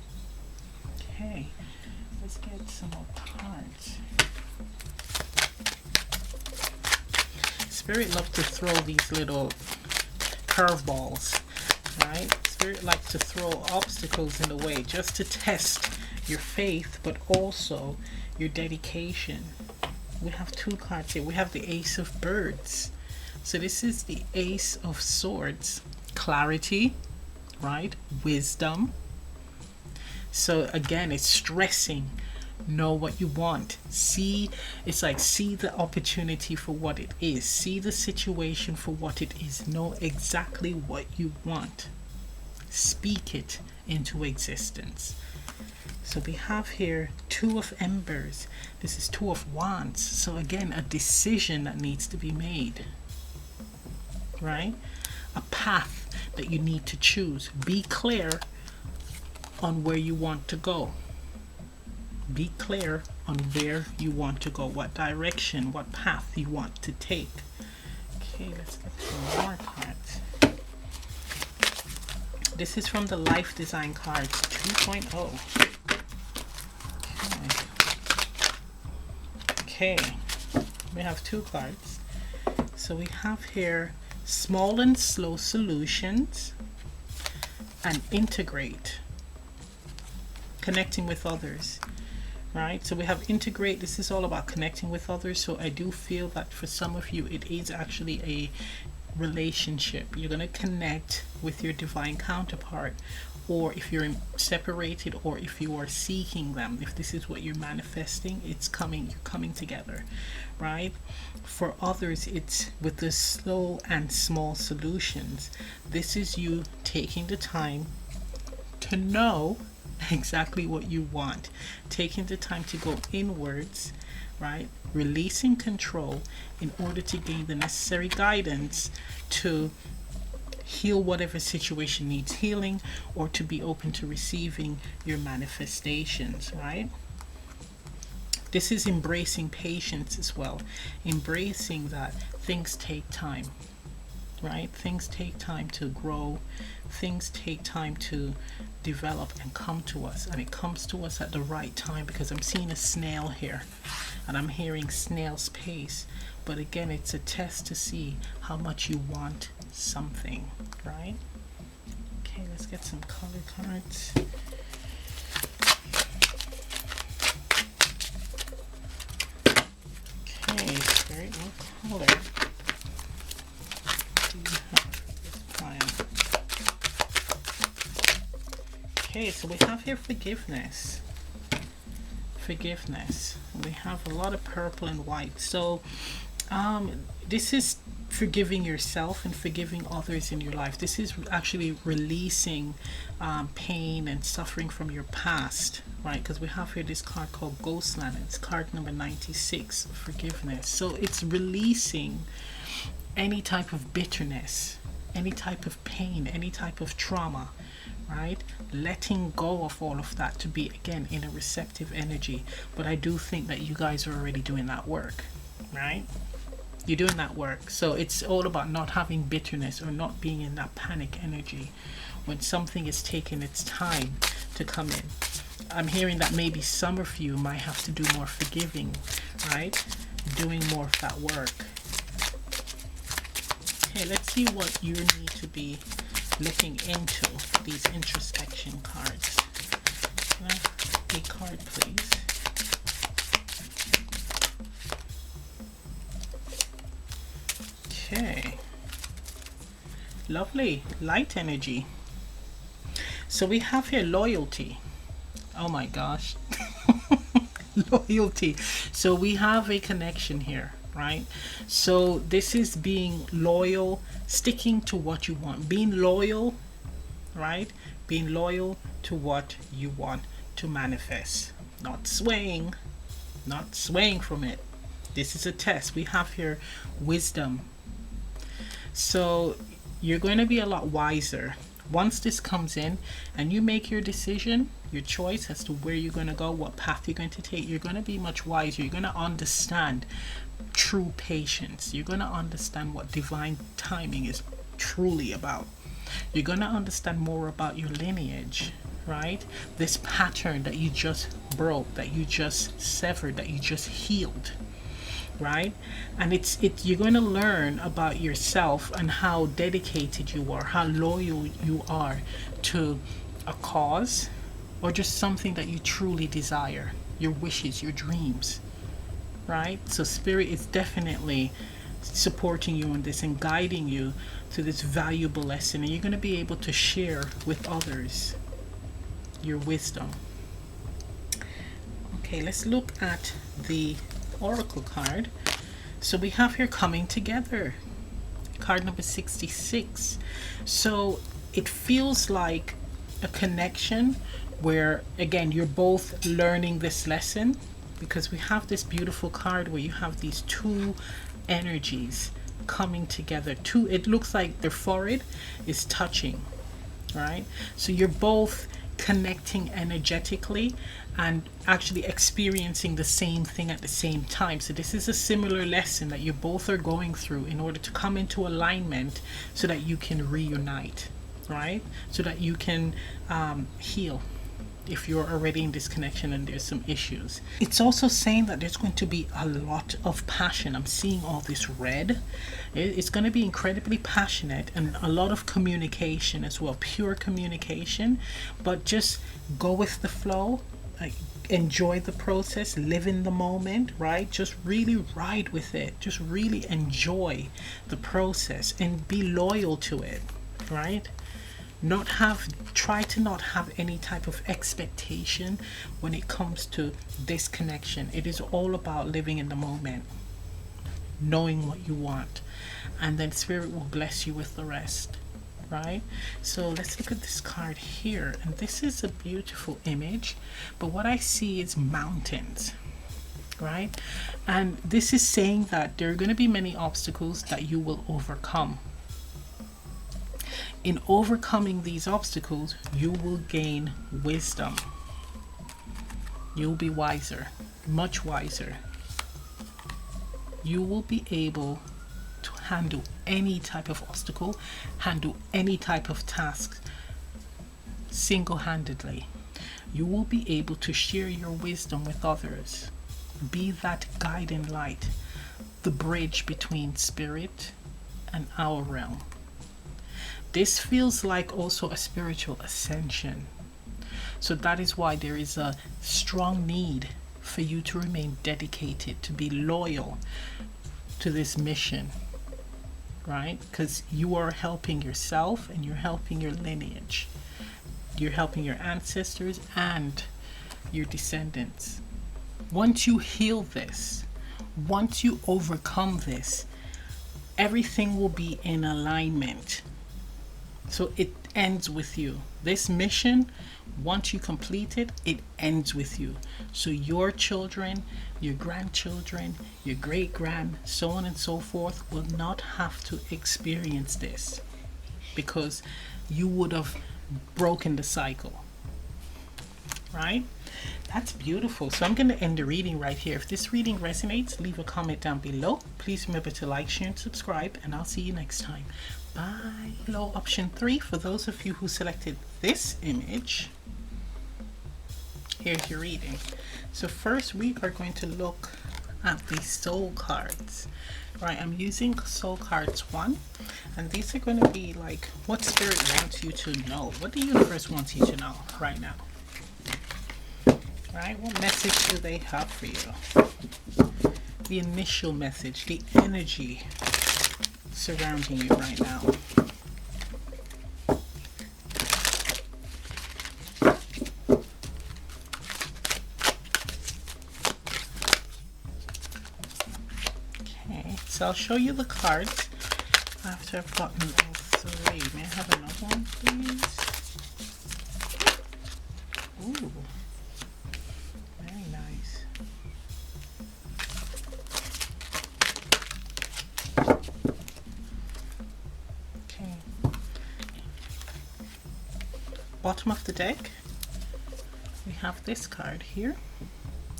Okay, let's get some more cards. Spirit loves to throw these little curveballs, right? Spirit likes to throw obstacles in the way just to test your faith, but also your dedication. We have two cards here. We have the Ace of Birds. So this is the Ace of Swords. Clarity, right? Wisdom. So again, it's stressing. Know what you want. See, it's like see the opportunity for what it is. See the situation for what it is. Know exactly what you want. Speak it into existence. So we have here Two of Embers. This is Two of Wands. So again, a decision that needs to be made, right? A path that you need to choose. Be clear on where you want to go. Be clear on where you want to go, what direction, what path you want to take. Okay, let's get some more cards. This is from the Life Design Cards 2.0. Okay, we have 2 cards. So we have here small and slow solutions and integrate, connecting with others, right? So we have integrate. This is all about connecting with others. So I do feel that for some of you it is actually a relationship. You're going to connect with your divine counterpart, or if you're separated, or if you are seeking them, if this is what you're manifesting, it's coming, you're coming together, right? For others, it's with the slow and small solutions. This is you taking the time to know exactly what you want, taking the time to go inwards, right? Releasing control in order to gain the necessary guidance to heal whatever situation needs healing, or to be open to receiving your manifestations, right? This is embracing patience as well, embracing that things take time, right? Things take time to grow, things take time to develop and come to us, and it comes to us at the right time, because I'm seeing a snail here and I'm hearing snail's pace. But again, it's a test to see how much you want something, right? Okay, let's get some color cards. Okay, Spirit, what color do you have for this client? Okay, so we have here forgiveness. Forgiveness. We have a lot of purple and white. So this is forgiving yourself and forgiving others in your life. This is actually releasing pain and suffering from your past, right? Because we have here this card called Ghostland. It's card number 96, forgiveness. So it's releasing any type of bitterness, any type of pain, any type of trauma, right? Letting go of all of that to be, again, in a receptive energy. But I do think that you guys are already doing that work, right? You're doing that work. So it's all about not having bitterness or not being in that panic energy when something is taking its time to come in. I'm hearing that maybe some of you might have to do more forgiving, right? Doing more of that work. Okay, let's see what you need to be looking into these introspection cards. Can I have a card, please? Okay. Lovely. Light energy. So we have here loyalty. Oh my gosh. Loyalty. So we have a connection here, right? So this is being loyal, sticking to what you want, being loyal, right? Being loyal to what you want to manifest, not swaying from it. This is a test. We have here wisdom. So you're going to be a lot wiser once this comes in and you make your decision, your choice as to where you're going to go, what path you're going to take. You're going to be much wiser. You're going to understand true patience. You're going to understand what divine timing is truly about. You're going to understand more about your lineage, right? This pattern that you just broke, that you just severed, that you just healed, right? And you're going to learn about yourself and how dedicated you are, how loyal you are to a cause or just something that you truly desire, your wishes, your dreams, right? So spirit is definitely supporting you in this and guiding you to this valuable lesson, and you're going to be able to share with others your wisdom. Okay, let's look at the oracle card. So we have here coming together, card number 66. So it feels like a connection where, again, you're both learning this lesson, because we have this beautiful card where you have these two energies coming together. It looks like their forehead is touching, right? So you're both connecting energetically and actually experiencing the same thing at the same time. So this is a similar lesson that you both are going through in order to come into alignment so that you can reunite, right? So that you can heal if you're already in disconnection and there's some issues. It's also saying that there's going to be a lot of passion. I'm seeing all this red. It's going to be incredibly passionate and a lot of communication as well, pure communication. But just go with the flow. Like, enjoy the process, live in the moment, right? Just really ride with it. Just really enjoy the process and be loyal to it, right? Try to not have any type of expectation when it comes to this connection. It is all about living in the moment, knowing what you want, and then spirit will bless you with the rest, right? So let's look at this card here, and this is a beautiful image, but what I see is mountains, right? And this is saying that there are going to be many obstacles that you will overcome. In overcoming these obstacles, you will gain wisdom. You'll be wiser, much wiser. You will be able to handle any type of obstacle, handle any type of task single-handedly. You will be able to share your wisdom with others. Be that guiding light, the bridge between spirit and our realm. This feels like also a spiritual ascension. So that is why there is a strong need for you to remain dedicated, to be loyal to this mission, right? Because you are helping yourself and you're helping your lineage. You're helping your ancestors and your descendants. Once you heal this, once you overcome this, everything will be in alignment. So it ends with you. This mission, once you complete it, it ends with you. So your children, your grandchildren, your great-grand, so on and so forth, will not have to experience this because you would have broken the cycle, right? That's beautiful. So I'm going to end the reading right here. If this reading resonates, leave a comment down below. Please remember to like, share, and subscribe, and I'll see you next time. Bye. Below option 3, for those of you who selected this image, here's your reading. So first we are going to look at the soul cards. Right, I'm using soul cards 1, and these are going to be like what spirit wants you to know, what the universe wants you to know right now. Right, what message do they have for you? The initial message, the energy surrounding you right now. Okay, so I'll show you the cards after I've gotten all 3. May I have another one, please? Ooh, very nice. Bottom of the deck, we have this card here.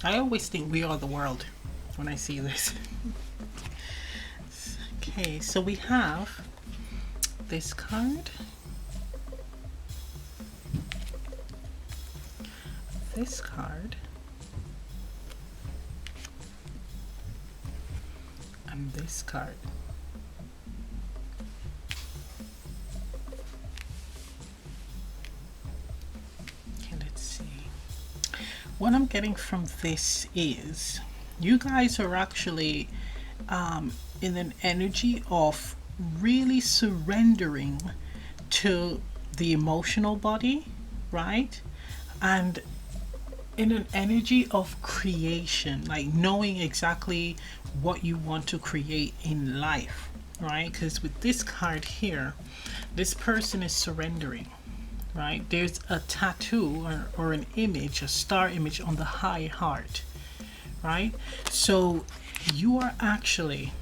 I always think we are the world when I see this. Okay, so we have this card, this card, and this card. What I'm getting from this is you guys are actually in an energy of really surrendering to the emotional body, right? And in an energy of creation, like knowing exactly what you want to create in life, right? Because with this card here, this person is surrendering. Right, there's a tattoo or an image, a star image on the high heart, right? So you are actually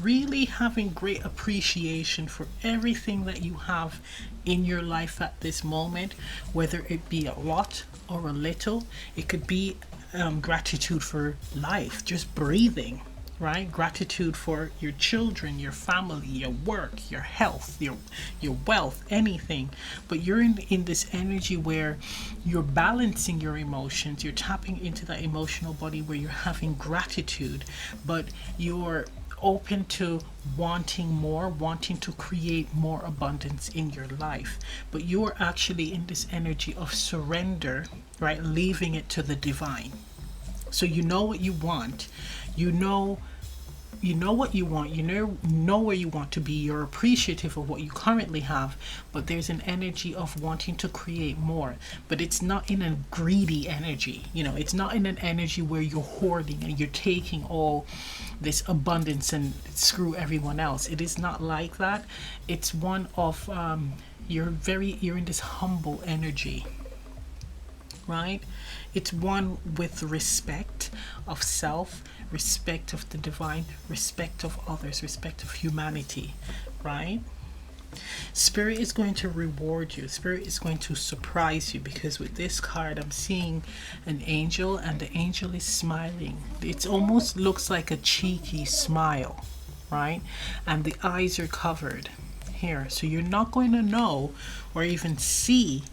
really having great appreciation for everything that you have in your life at this moment, whether it be a lot or a little. It could be gratitude for life, just breathing, right? Gratitude for your children, your family, your work, your health, your wealth, anything. But you're in this energy where you're balancing your emotions, you're tapping into that emotional body where you're having gratitude, but you're open to wanting more, wanting to create more abundance in your life. But you are actually in this energy of surrender, right? Leaving it to the divine. So you know what you want. You know what you want. You know where you want to be. You're appreciative of what you currently have, but there's an energy of wanting to create more. But it's not in a greedy energy. It's not in an energy where you're hoarding and you're taking all this abundance and screw everyone else. It is not like that. It's one of you're in this humble energy, right? It's one with respect of self, respect of the divine, respect of others, respect of humanity, right? Spirit is going to reward you. Spirit is going to surprise you, because with this card I'm seeing an angel, and the angel is smiling. It almost looks like a cheeky smile, right? And the eyes are covered here. So you're not going to know or even see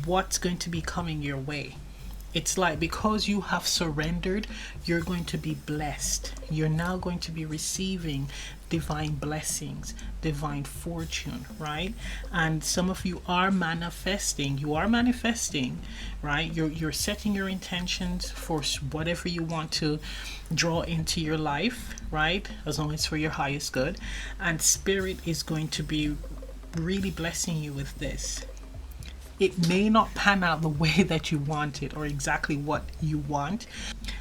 what's going to be coming your way. It's like, because you have surrendered, you're going to be blessed. You're now going to be receiving divine blessings, divine fortune, right? And some of you are manifesting. Right? You're setting your intentions for whatever you want to draw into your life, right? As long as it's for your highest good. And Spirit is going to be really blessing you with this. It may not pan out the way that you want it, or exactly what you want.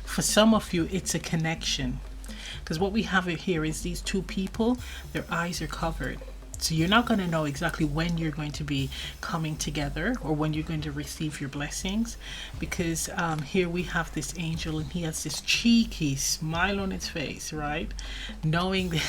For some of you, it's a connection. Because what we have here is these two people, their eyes are covered. So you're not going to know exactly when you're going to be coming together or when you're going to receive your blessings. Because here we have this angel, and he has this cheeky smile on his face, right? Knowing that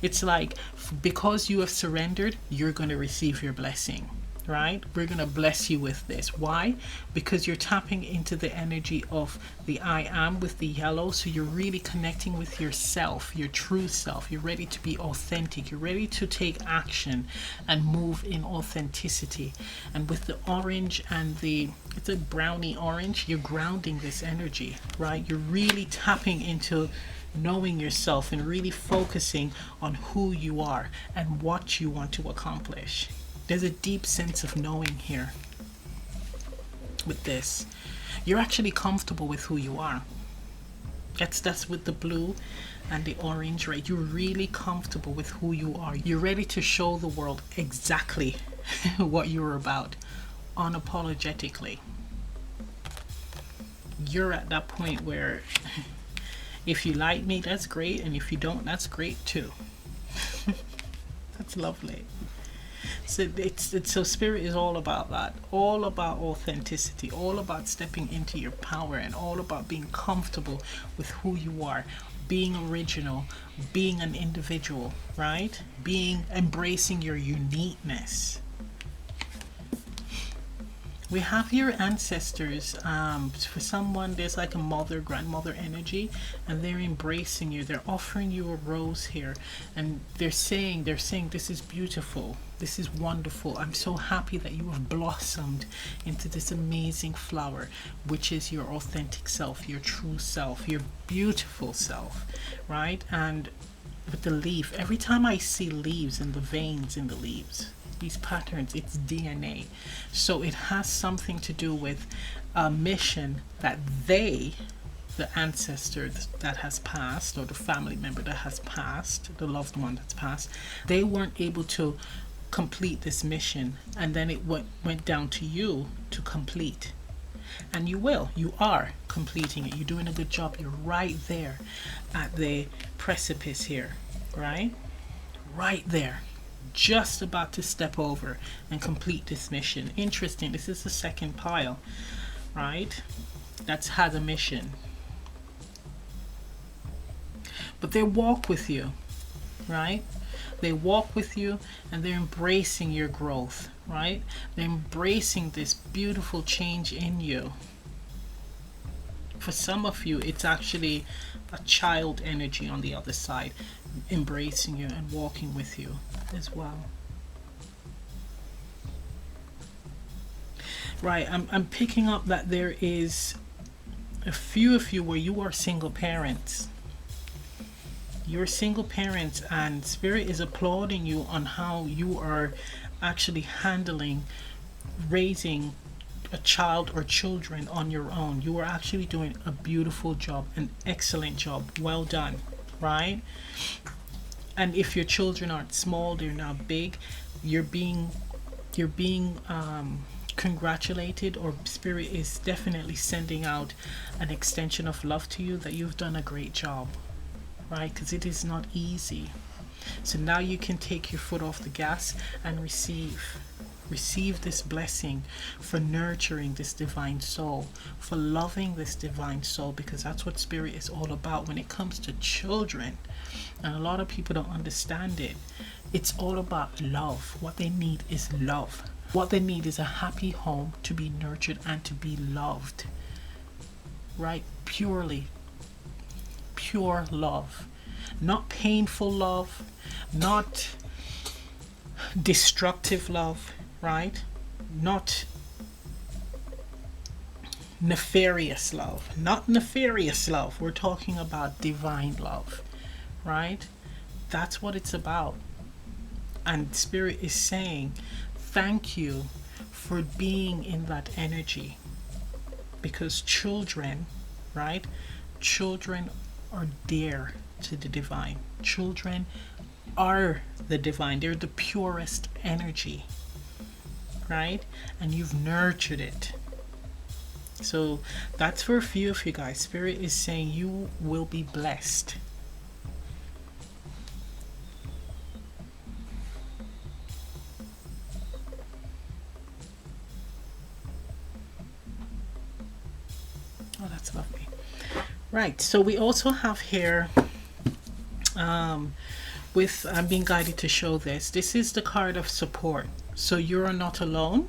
it's like, because you have surrendered, you're going to receive your blessing. Right? We're going to bless you with this. Why? Because you're tapping into the energy of the I am with the yellow. So you're really connecting with yourself, your true self. You're ready to be authentic. You're ready to take action and move in authenticity. And with the orange and it's a brownie orange, you're grounding this energy, right? You're really tapping into knowing yourself and really focusing on who you are and what you want to accomplish. There's a deep sense of knowing here with this. You're actually comfortable with who you are. That's with the blue and the orange, right? You're really comfortable with who you are. You're ready to show the world exactly what you're about, unapologetically. You're at that point where if you like me, that's great. And if you don't, that's great too. That's lovely. So so Spirit is all about that, all about authenticity, all about stepping into your power, and all about being comfortable with who you are, being original, being an individual, right? Embracing your uniqueness. We have your ancestors. For someone, there's like a mother, grandmother energy, and they're embracing you. They're offering you a rose here, and they're saying, this is beautiful. This is wonderful. I'm so happy that you have blossomed into this amazing flower, which is your authentic self, your true self, your beautiful self, right? And with the leaf, every time I see leaves and the veins in the leaves, these patterns, it's DNA. So it has something to do with a mission that the ancestor that has passed, or the family member that has passed, the loved one that's passed, they weren't able to complete this mission, and then it went down to you to complete. And you are completing it. You're doing a good job. You're right there at the precipice here, right there, just about to step over and complete this mission. Interesting, this is the second pile, right, that's had a mission. But they walk with you, right? They walk with you, and they're embracing your growth, right? They're embracing this beautiful change in you. For some of you, it's actually a child energy on the other side, embracing you and walking with you as well. Right, I'm picking up that there is a few of you where you are single parents. You're single parents, and Spirit is applauding you on how you are actually handling raising a child or children on your own. You are actually doing a beautiful job, an excellent job. Well done, right? And if your children aren't small, they're now big, you're being congratulated, or Spirit is definitely sending out an extension of love to you, that you've done a great job, right? Because it is not easy. So now you can take your foot off the gas and receive this blessing for nurturing this divine soul, for loving this divine soul, because that's what Spirit is all about when it comes to children. And a lot of people don't understand it. It's all about love. What they need is love. What they need is a happy home, to be nurtured and to be loved, right? Pure love, not painful love, not destructive love, right? Not nefarious love, we're talking about divine love, right? That's what it's about. And Spirit is saying thank you for being in that energy, because children, right? Children are dear to the divine. Children are the divine. They're the purest energy, right? And you've nurtured it. So that's for a few of you guys. Spirit is saying you will be blessed. Oh, that's lovely. Right, so we also have here, with I'm being guided to show this. This is the card of support. So you're not alone,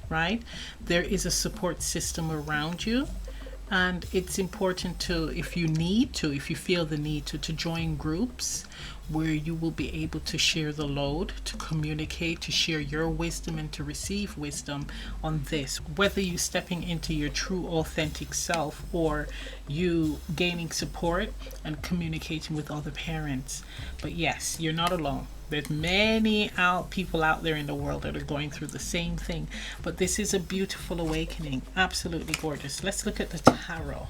right? There is a support system around you, and it's important to, if you feel the need to join groups where you will be able to share the load, to communicate, to share your wisdom and to receive wisdom on this, whether you stepping into your true authentic self or you gaining support and communicating with other parents. But yes, you're not alone. There's many people out there in the world that are going through the same thing, but this is a beautiful awakening. Absolutely gorgeous. Let's look at the tarot.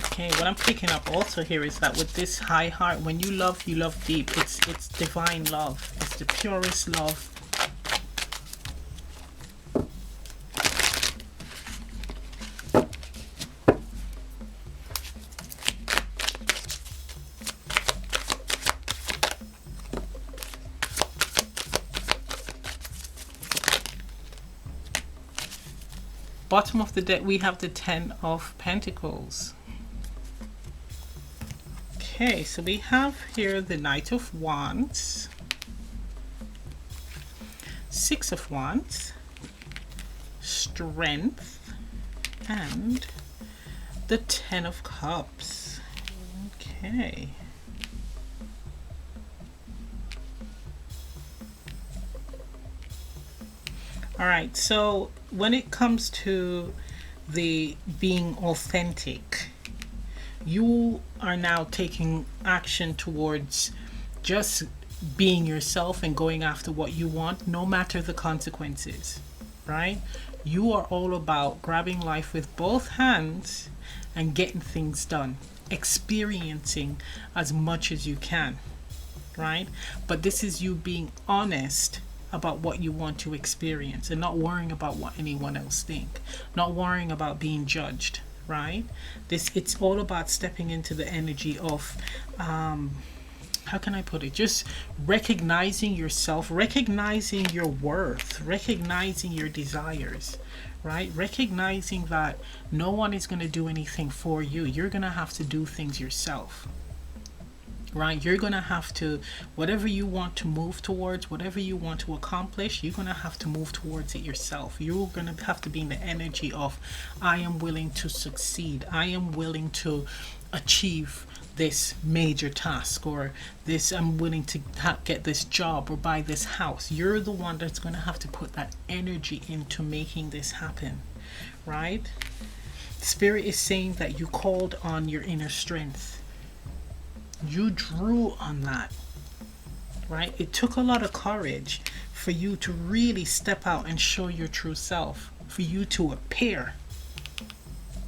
Okay, what I'm picking up also here is that with this high heart, when you love deep. It's divine love. It's the purest love. Bottom of the deck, we have the 10 of Pentacles. Okay, so we have here the Knight of Wands, 6 of Wands, Strength, and the 10 of Cups. Okay. All right, so when it comes to the being authentic, you are now taking action towards just being yourself and going after what you want, no matter the consequences, right? You are all about grabbing life with both hands and getting things done, experiencing as much as you can, right? But this is you being honest about what you want to experience and not worrying about what anyone else think, not worrying about being judged, right? It's all about stepping into the energy of how can I put it, just recognizing yourself, recognizing your worth, recognizing your desires, right? Recognizing that no one is going to do anything for you. You're going to have to do things yourself, right? You're gonna have to, whatever you want to move towards, whatever you want to accomplish, you're gonna have to move towards it yourself. You're gonna have to be in the energy of, I am willing to succeed, I am willing to achieve this major task, or this, I'm willing to get this job or buy this house. You're the one that's going to have to put that energy into making this happen, right? Spirit is saying that you called on your inner strength, you drew on that, right? It took a lot of courage for you to really step out and show your true self, for you to appear,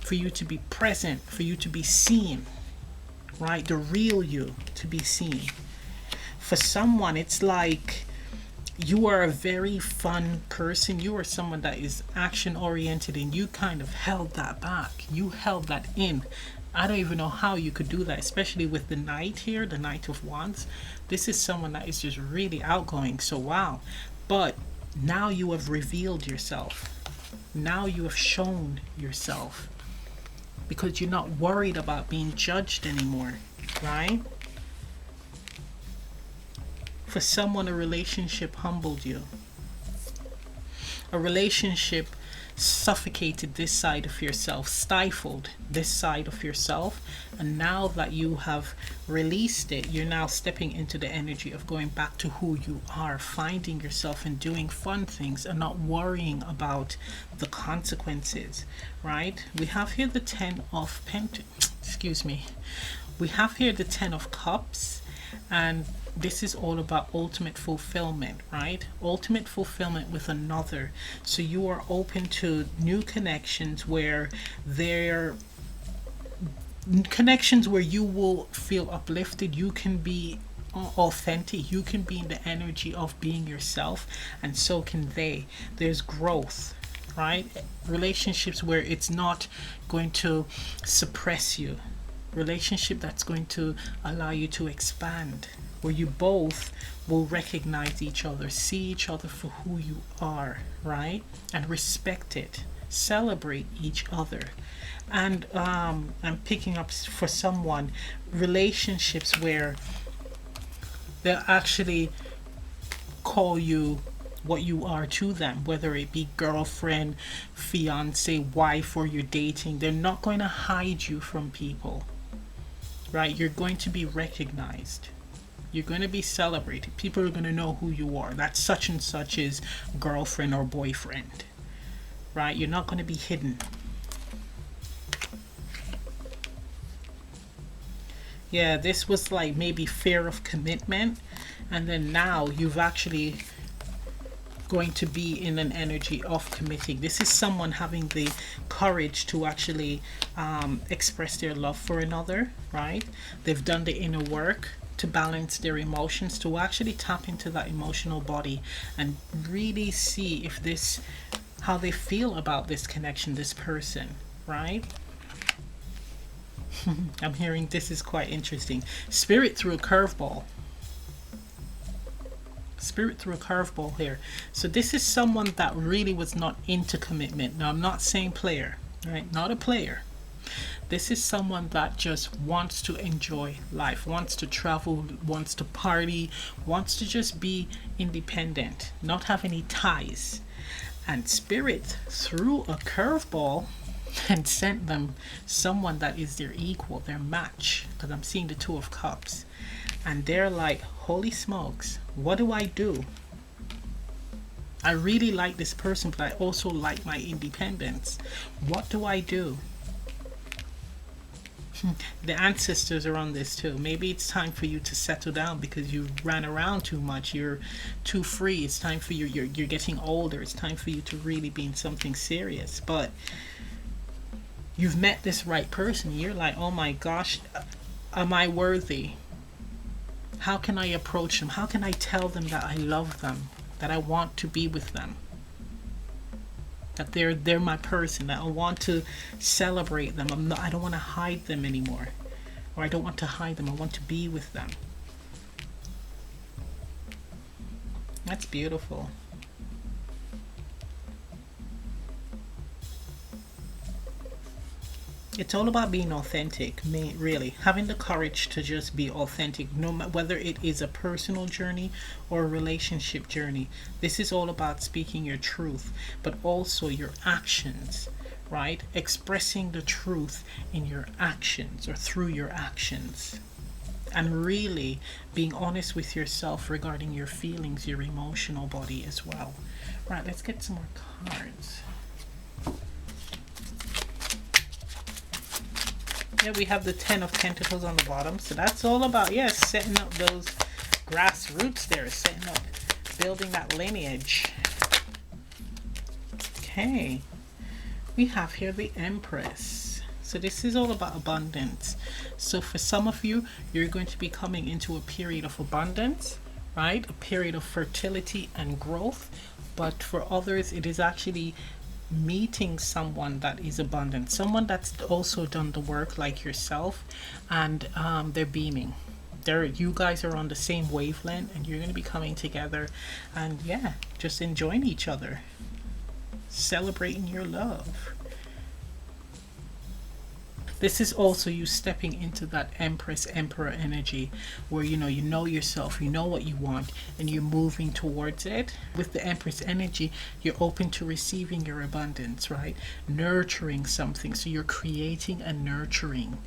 for you to be present, for you to be seen, right? The real you to be seen. For someone, it's like you are a very fun person. You are someone that is action oriented, and you kind of held that back. You held that in. I don't even know how you could do that, especially with the Knight here, the Knight of Wands. This is someone that is just really outgoing. So wow. But now you have revealed yourself. Now you have shown yourself, because you're not worried about being judged anymore, right? For someone, a relationship humbled you. A relationship suffocated this side of yourself, stifled this side of yourself, and now that you have released it, you're now stepping into the energy of going back to who you are, finding yourself and doing fun things and not worrying about the consequences, right? We have here the 10 of we have here the 10 of Cups, and this is all about ultimate fulfillment, right? Ultimate fulfillment with another. So you are open to new connections where you will feel uplifted. You can be authentic. You can be in the energy of being yourself, and so can they. There's growth, right? Relationships where it's not going to suppress you. Relationship that's going to allow you to expand, where you both will recognize each other, see each other for who you are, right? And respect it, celebrate each other. And I'm picking up for someone relationships where they'll actually call you what you are to them, whether it be girlfriend, fiance, wife, or you're dating. They're not going to hide you from people, right? You're going to be recognized. You're going to be celebrated. People are going to know who you are. That such and such is girlfriend or boyfriend, right? You're not going to be hidden. Yeah, this was like maybe fear of commitment, and then now you've actually going to be in an energy of committing. This is someone having the courage to actually express their love for another, right? They've done the inner work to balance their emotions, to actually tap into that emotional body and really see if this, how they feel about this connection, this person, right? I'm hearing this is quite interesting. Spirit threw a curveball. Spirit threw a curveball here. So this is someone that really was not into commitment. Now I'm not saying player, right? Not a player. This is someone that just wants to enjoy life, wants to travel, wants to party, wants to just be independent, not have any ties. And Spirit threw a curveball and sent them someone that is their equal, their match, because I'm seeing the 2 of Cups. And they're like, holy smokes, what do I do? I really like this person, but I also like my independence. What do I do? The ancestors are on this too. Maybe it's time for you to settle down because you ran around too much. You're too free. It's time for you. You're getting older. It's time for you to really be in something serious. But you've met this right person. You're like, oh my gosh, am I worthy? How can I approach them? How can I tell them that I love them, that I want to be with them, that they're my person, that I want to celebrate them. I don't want to hide them anymore, or I don't want to hide them. I want to be with them. That's beautiful. It's all about being authentic, really. Having the courage to just be authentic, no matter whether it is a personal journey or a relationship journey. This is all about speaking your truth, but also your actions, right? Expressing the truth in your actions or through your actions. And really being honest with yourself regarding your feelings, your emotional body as well. Right, let's get some more cards. Yeah, we have the 10 of Pentacles on the bottom. So that's all about, yes, setting up those grassroots there. Setting up, building that lineage. Okay. We have here the Empress. So this is all about abundance. So for some of you, you're going to be coming into a period of abundance, right? A period of fertility and growth. But for others, it is actually meeting someone that is abundant, someone that's also done the work like yourself, and they're beaming. You guys are on the same wavelength, and you're going to be coming together and, yeah, just enjoying each other, celebrating your love. This is also you stepping into that Empress Emperor energy where you know yourself, you know what you want, and you're moving towards it. With the Empress energy, you're open to receiving your abundance, right? Nurturing something. So you're creating and nurturing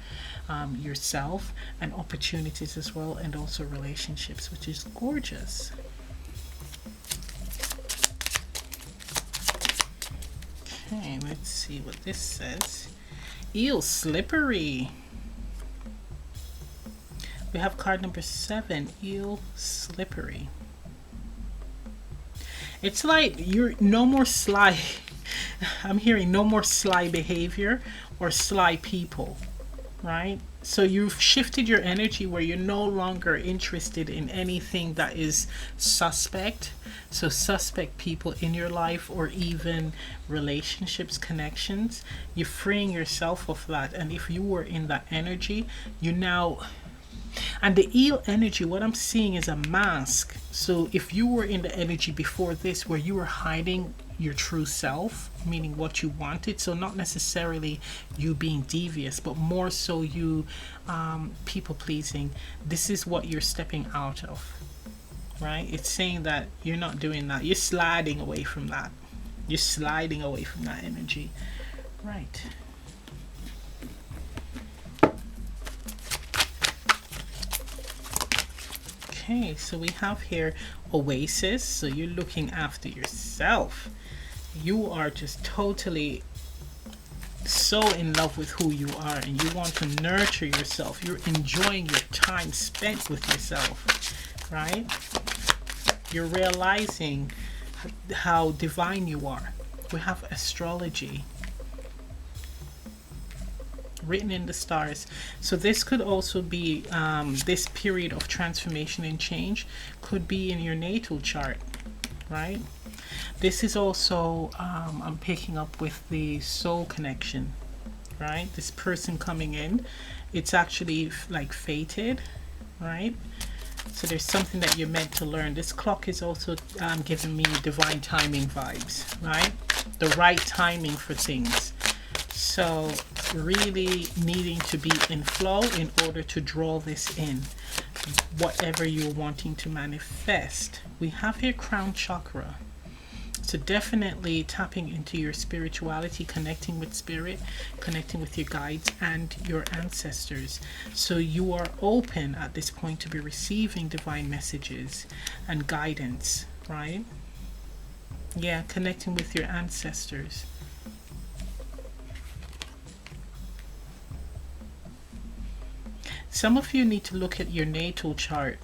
yourself and opportunities as well, and also relationships, which is gorgeous. Okay, let's see what this says. Eel slippery. We have card number 7, eel slippery. It's like you're no more sly. I'm hearing no more sly behavior or sly people, right? So you've shifted your energy where you're no longer interested in anything that is suspect. So suspect people in your life or even relationships, connections, you're freeing yourself of that. And if you were in that energy, you now... And the eel energy, what I'm seeing is a mask. So if you were in the energy before this where you were hiding your true self, meaning what you wanted, so not necessarily you being devious, but more so you people pleasing, this is what you're stepping out of, right? It's saying that you're not doing that. You're sliding away from that. You're sliding away from that energy, right? Okay, so we have here Oasis. So you're looking after yourself. You are just totally so in love with who you are, and you want to nurture yourself. You're enjoying your time spent with yourself, right? You're realizing how divine you are. We have astrology written in the stars. So this could also be this period of transformation and change could be in your natal chart, right? This is also I'm picking up with the soul connection, right? This person coming in, it's actually like fated, right? So there's something that you're meant to learn. This clock is also giving me divine timing vibes, right? The right timing for things. So really needing to be in flow in order to draw this in, whatever you're wanting to manifest. We have here crown chakra. So definitely tapping into your spirituality, connecting with spirit, connecting with your guides and your ancestors. So you are open at this point to be receiving divine messages and guidance, right? Yeah, connecting with your ancestors. Some of you need to look at your natal chart,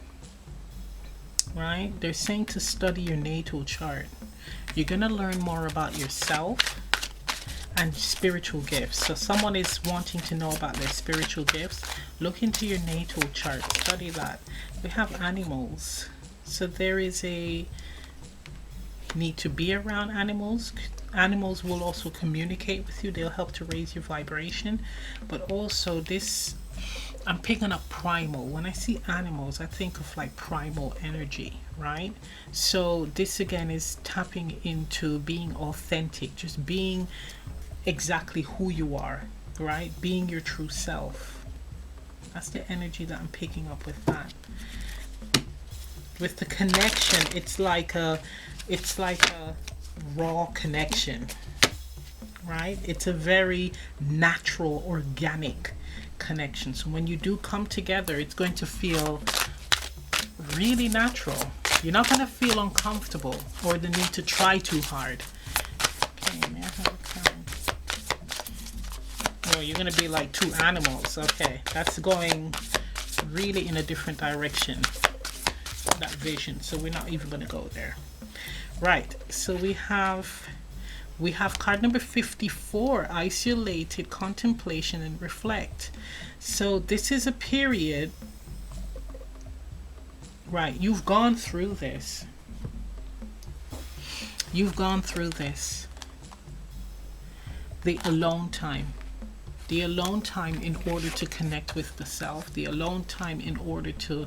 right? They're saying to study your natal chart. You're going to learn more about yourself and spiritual gifts. So someone is wanting to know about their spiritual gifts. Look into your natal chart. Study that. We have animals. So there is a need to be around animals. Animals will also communicate with you. They'll help to raise your vibration. But also this... I'm picking up primal. When I see animals, I think of like primal energy, right? So this again is tapping into being authentic, just being exactly who you are, right? Being your true self. That's the energy that I'm picking up with that. With the connection, it's like a raw connection, right? It's a very natural, organic connection. So when you do come together, it's going to feel really natural. You're not going to feel uncomfortable or the need to try too hard. Okay, may I have a card? Oh, you're going to be like two animals. Okay, that's going really in a different direction, that vision. So we're not even going to go there. Right, so we have card number 54, isolated, contemplation, and reflect. So this is a period, right? You've gone through this. You've gone through this. The alone time. The alone time in order to connect with the self. The alone time in order to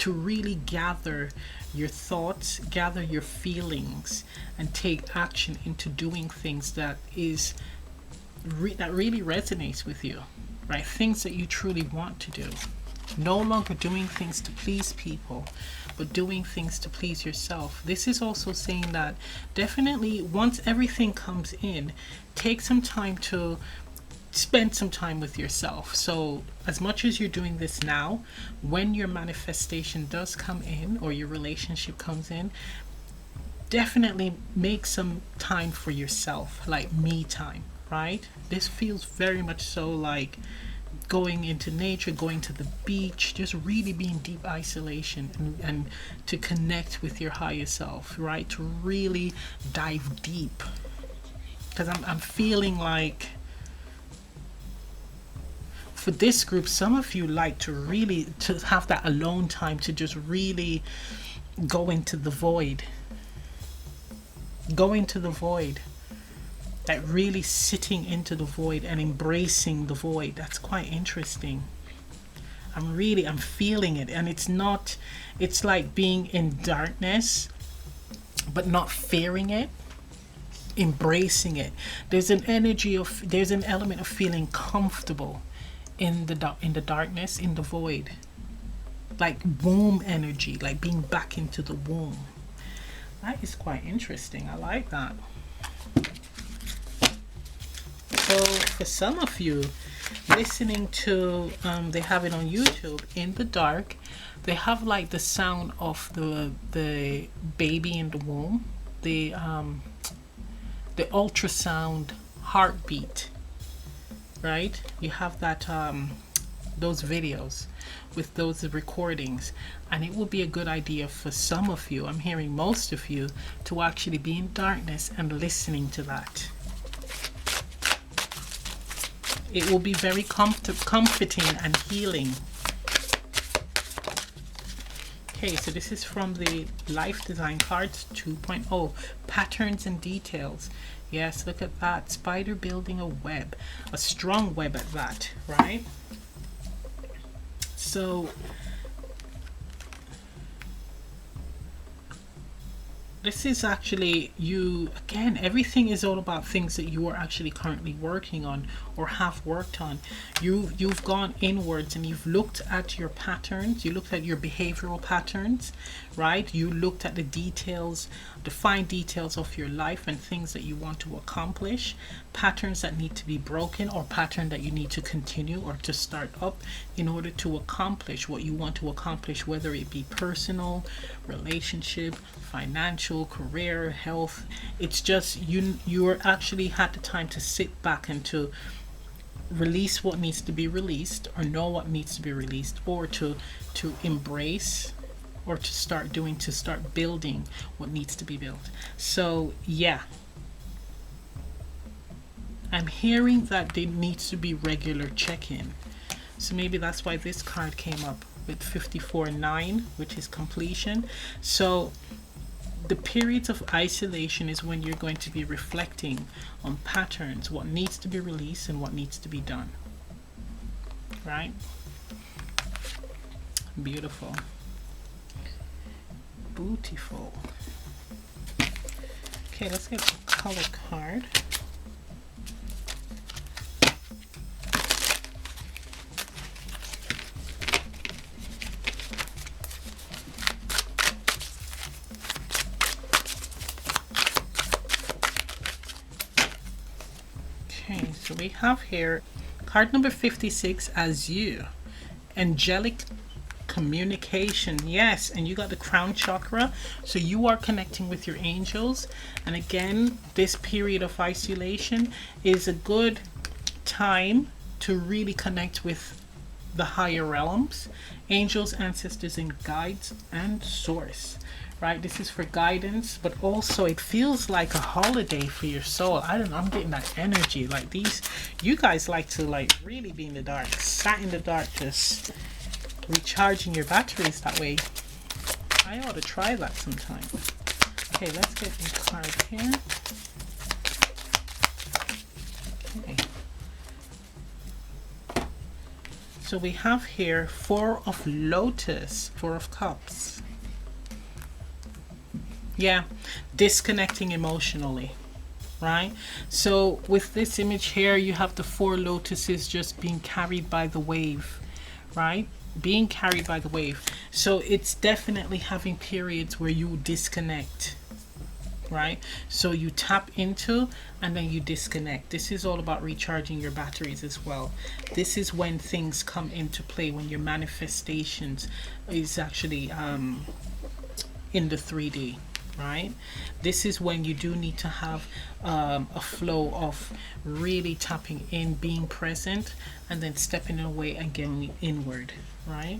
really gather your thoughts, gather your feelings, and take action into doing things that really resonates with you, right? Things that you truly want to do. No longer doing things to please people, but doing things to please yourself. This is also saying that definitely once everything comes in, take some time to spend some time with yourself. So as much as you're doing this now, when your manifestation does come in or your relationship comes in, definitely make some time for yourself, like me time, right? This feels very much so like going into nature, going to the beach, just really being deep isolation and to connect with your higher self, right? To really dive deep. Because I'm feeling like for this group, some of you like to really to have that alone time to just really go into the void. Go into the void. Like really sitting into the void and embracing the void. That's quite interesting. I'm feeling it. And it's like being in darkness, but not fearing it. Embracing it. There's an element of feeling comfortable in the darkness, in the void, like womb energy, like being back into the womb. That is quite interesting. I like that. So for some of you listening to they have it on YouTube, in the dark, they have like the sound of the baby in the womb, the ultrasound heartbeat, right? You have that those videos with those recordings, and it would be a good idea for some of you, I'm hearing most of you, to actually be in darkness and listening to that. It will be very comforting and healing. Okay, so this is from the Life Design Cards 2.0, Patterns and Details. Yes, look at that. Spider building a web, a strong web at that, right? So this is actually you again. Everything is all about things that you are actually currently working on or have worked on. You've gone inwards and you've looked at your patterns. You looked at your behavioral patterns, right? You looked at the details, the fine details of your life and things that you want to accomplish, patterns that need to be broken or pattern that you need to continue or to start up in order to accomplish what you want to accomplish, whether it be personal, relationship, financial, career, health. It's just you're actually had the time to sit back and to release what needs to be released, or know what needs to be released, or to embrace, or to start building what needs to be built. So yeah, I'm hearing that there needs to be regular check-in. So maybe that's why this card came up with 54-9, which is completion. So the periods of isolation is when you're going to be reflecting on patterns, what needs to be released and what needs to be done. Right? Beautiful. Beautiful. Okay, let's get a color card. So we have here card number 56 as you. Angelic communication. Yes, and you got the crown chakra. So you are connecting with your angels. And again, this period of isolation is a good time to really connect with the higher realms, angels, ancestors, and guides, and source. Right, this is for guidance, but also it feels like a holiday for your soul. I don't know, I'm getting that energy. Like these, you guys like to like really be in the dark, sat in the dark, just recharging your batteries that way. I ought to try that sometime. Okay, let's get a card here. Okay. So we have here Four of Lotus, Four of Cups. Yeah, disconnecting emotionally, right? So with this image here, you have the four lotuses just being carried by the wave, right? Being carried by the wave. So it's definitely having periods where you disconnect, right? So you tap into and then you disconnect. This is all about recharging your batteries as well. This is when things come into play, when your manifestations is actually in the 3D. Right, this is when you do need to have a flow of really tapping in, being present, and then stepping away and getting inward. Right,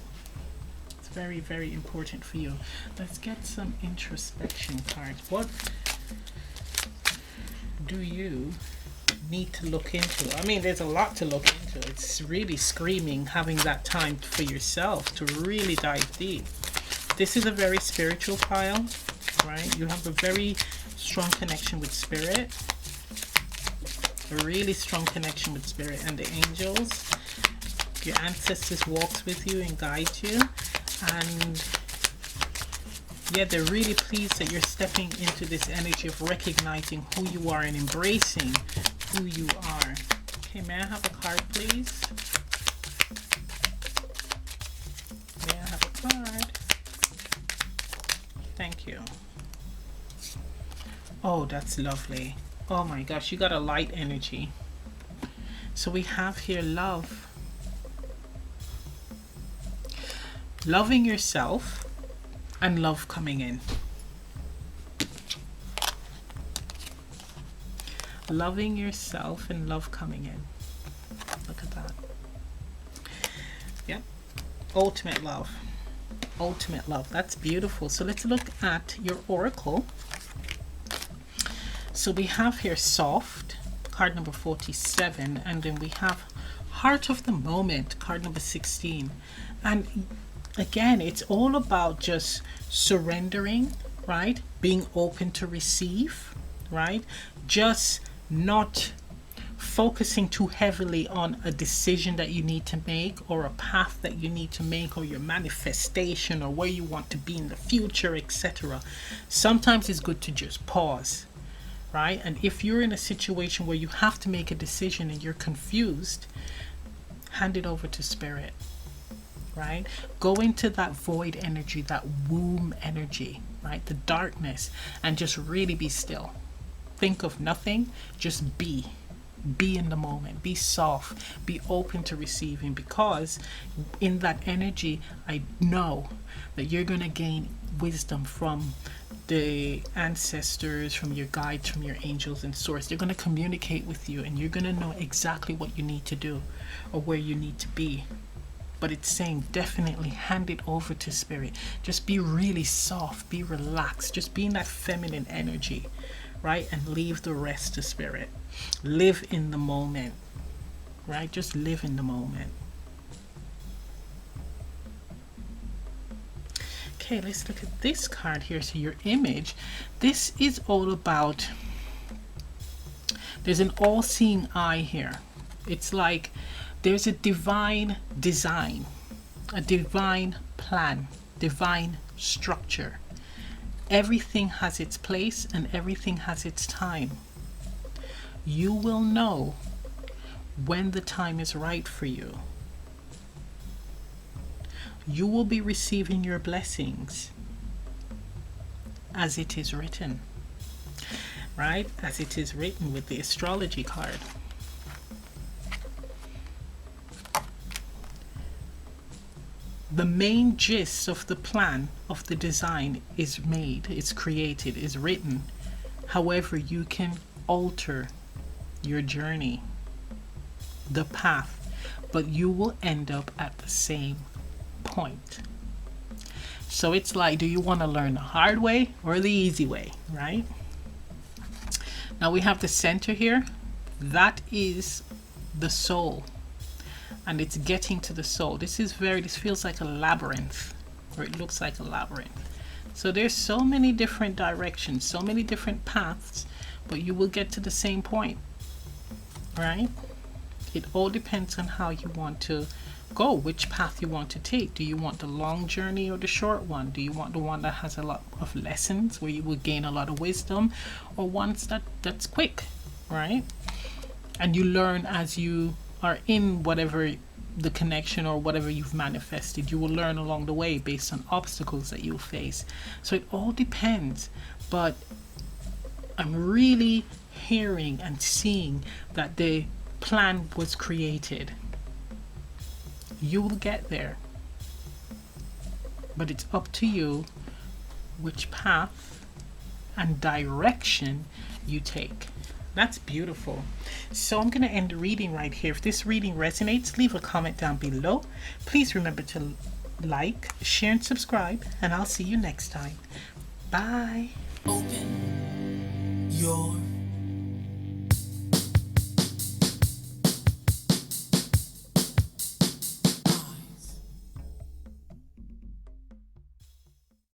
it's very, very important for you. Let's get some introspection cards. What do you need to look into? I mean, there's a lot to look into. It's really screaming having that time for yourself to really dive deep. This is a very spiritual pile. Right, you have a very strong connection with spirit, a really strong connection with spirit and the angels. Your ancestors walks with you and guides you, and yeah, they're really pleased that you're stepping into this energy of recognizing who you are and embracing who you are. Okay, may I have a card, please? May I have a card? Thank you. Oh, that's lovely. Oh my gosh, you got a light energy. So we have here love. Loving yourself and love coming in. Loving yourself and love coming in. Look at that. Yep. Ultimate love. Ultimate love. That's beautiful. So let's look at your oracle. So we have here soft, card number 47, and then we have heart of the moment, card number 16. And again, it's all about just surrendering, right? Being open to receive, right? Just not focusing too heavily on a decision that you need to make, or a path that you need to make, or your manifestation, or where you want to be in the future, etc. Sometimes it's good to just pause. Right? And if you're in a situation where you have to make a decision and you're confused, hand it over to spirit. Right? Go into that void energy, that womb energy, right? The darkness, and just really be still. Think of nothing, just be. Be in the moment, be soft, be open to receiving, because in that energy, I know that you're going to gain wisdom from the ancestors, from your guides, from your angels and source. They're going to communicate with you, and you're going to know exactly what you need to do or where you need to be. But it's saying definitely hand it over to spirit. Just be really soft, be relaxed, just be in that feminine energy, right? And leave the rest to spirit. Live in the moment, right? Just live in the moment. Okay, let's look at this card here. So your image, this is all about, there's an all-seeing eye here. It's like there's a divine design, a divine plan, divine structure. Everything has its place and everything has its time. You will know when the time is right for you. You will be receiving your blessings as it is written, right? As it is written with the astrology card. The main gist of the plan, of the design, is made, is created, is written. However, you can alter your journey, the path, but you will end up at the same point. So it's like, do you want to learn the hard way or the easy way, right? Now we have the center here. That is the soul. And it's getting to the soul. This feels like a labyrinth, or it looks like a labyrinth. So there's so many different directions, so many different paths, but you will get to the same point, right? It all depends on how you want to go, which path you want to take. Do you want the long journey or the short one? Do you want the one that has a lot of lessons, where you will gain a lot of wisdom, or ones that's quick, right? And you learn as you are in whatever the connection or whatever you've manifested. You will learn along the way based on obstacles that you'll face. So it all depends. But I'm really hearing and seeing that the plan was created. You will get there. But it's up to you which path and direction you take. That's beautiful. So I'm going to end the reading right here. If this reading resonates, leave a comment down below. Please remember to like, share, and subscribe, and I'll see you next time. Bye. Open your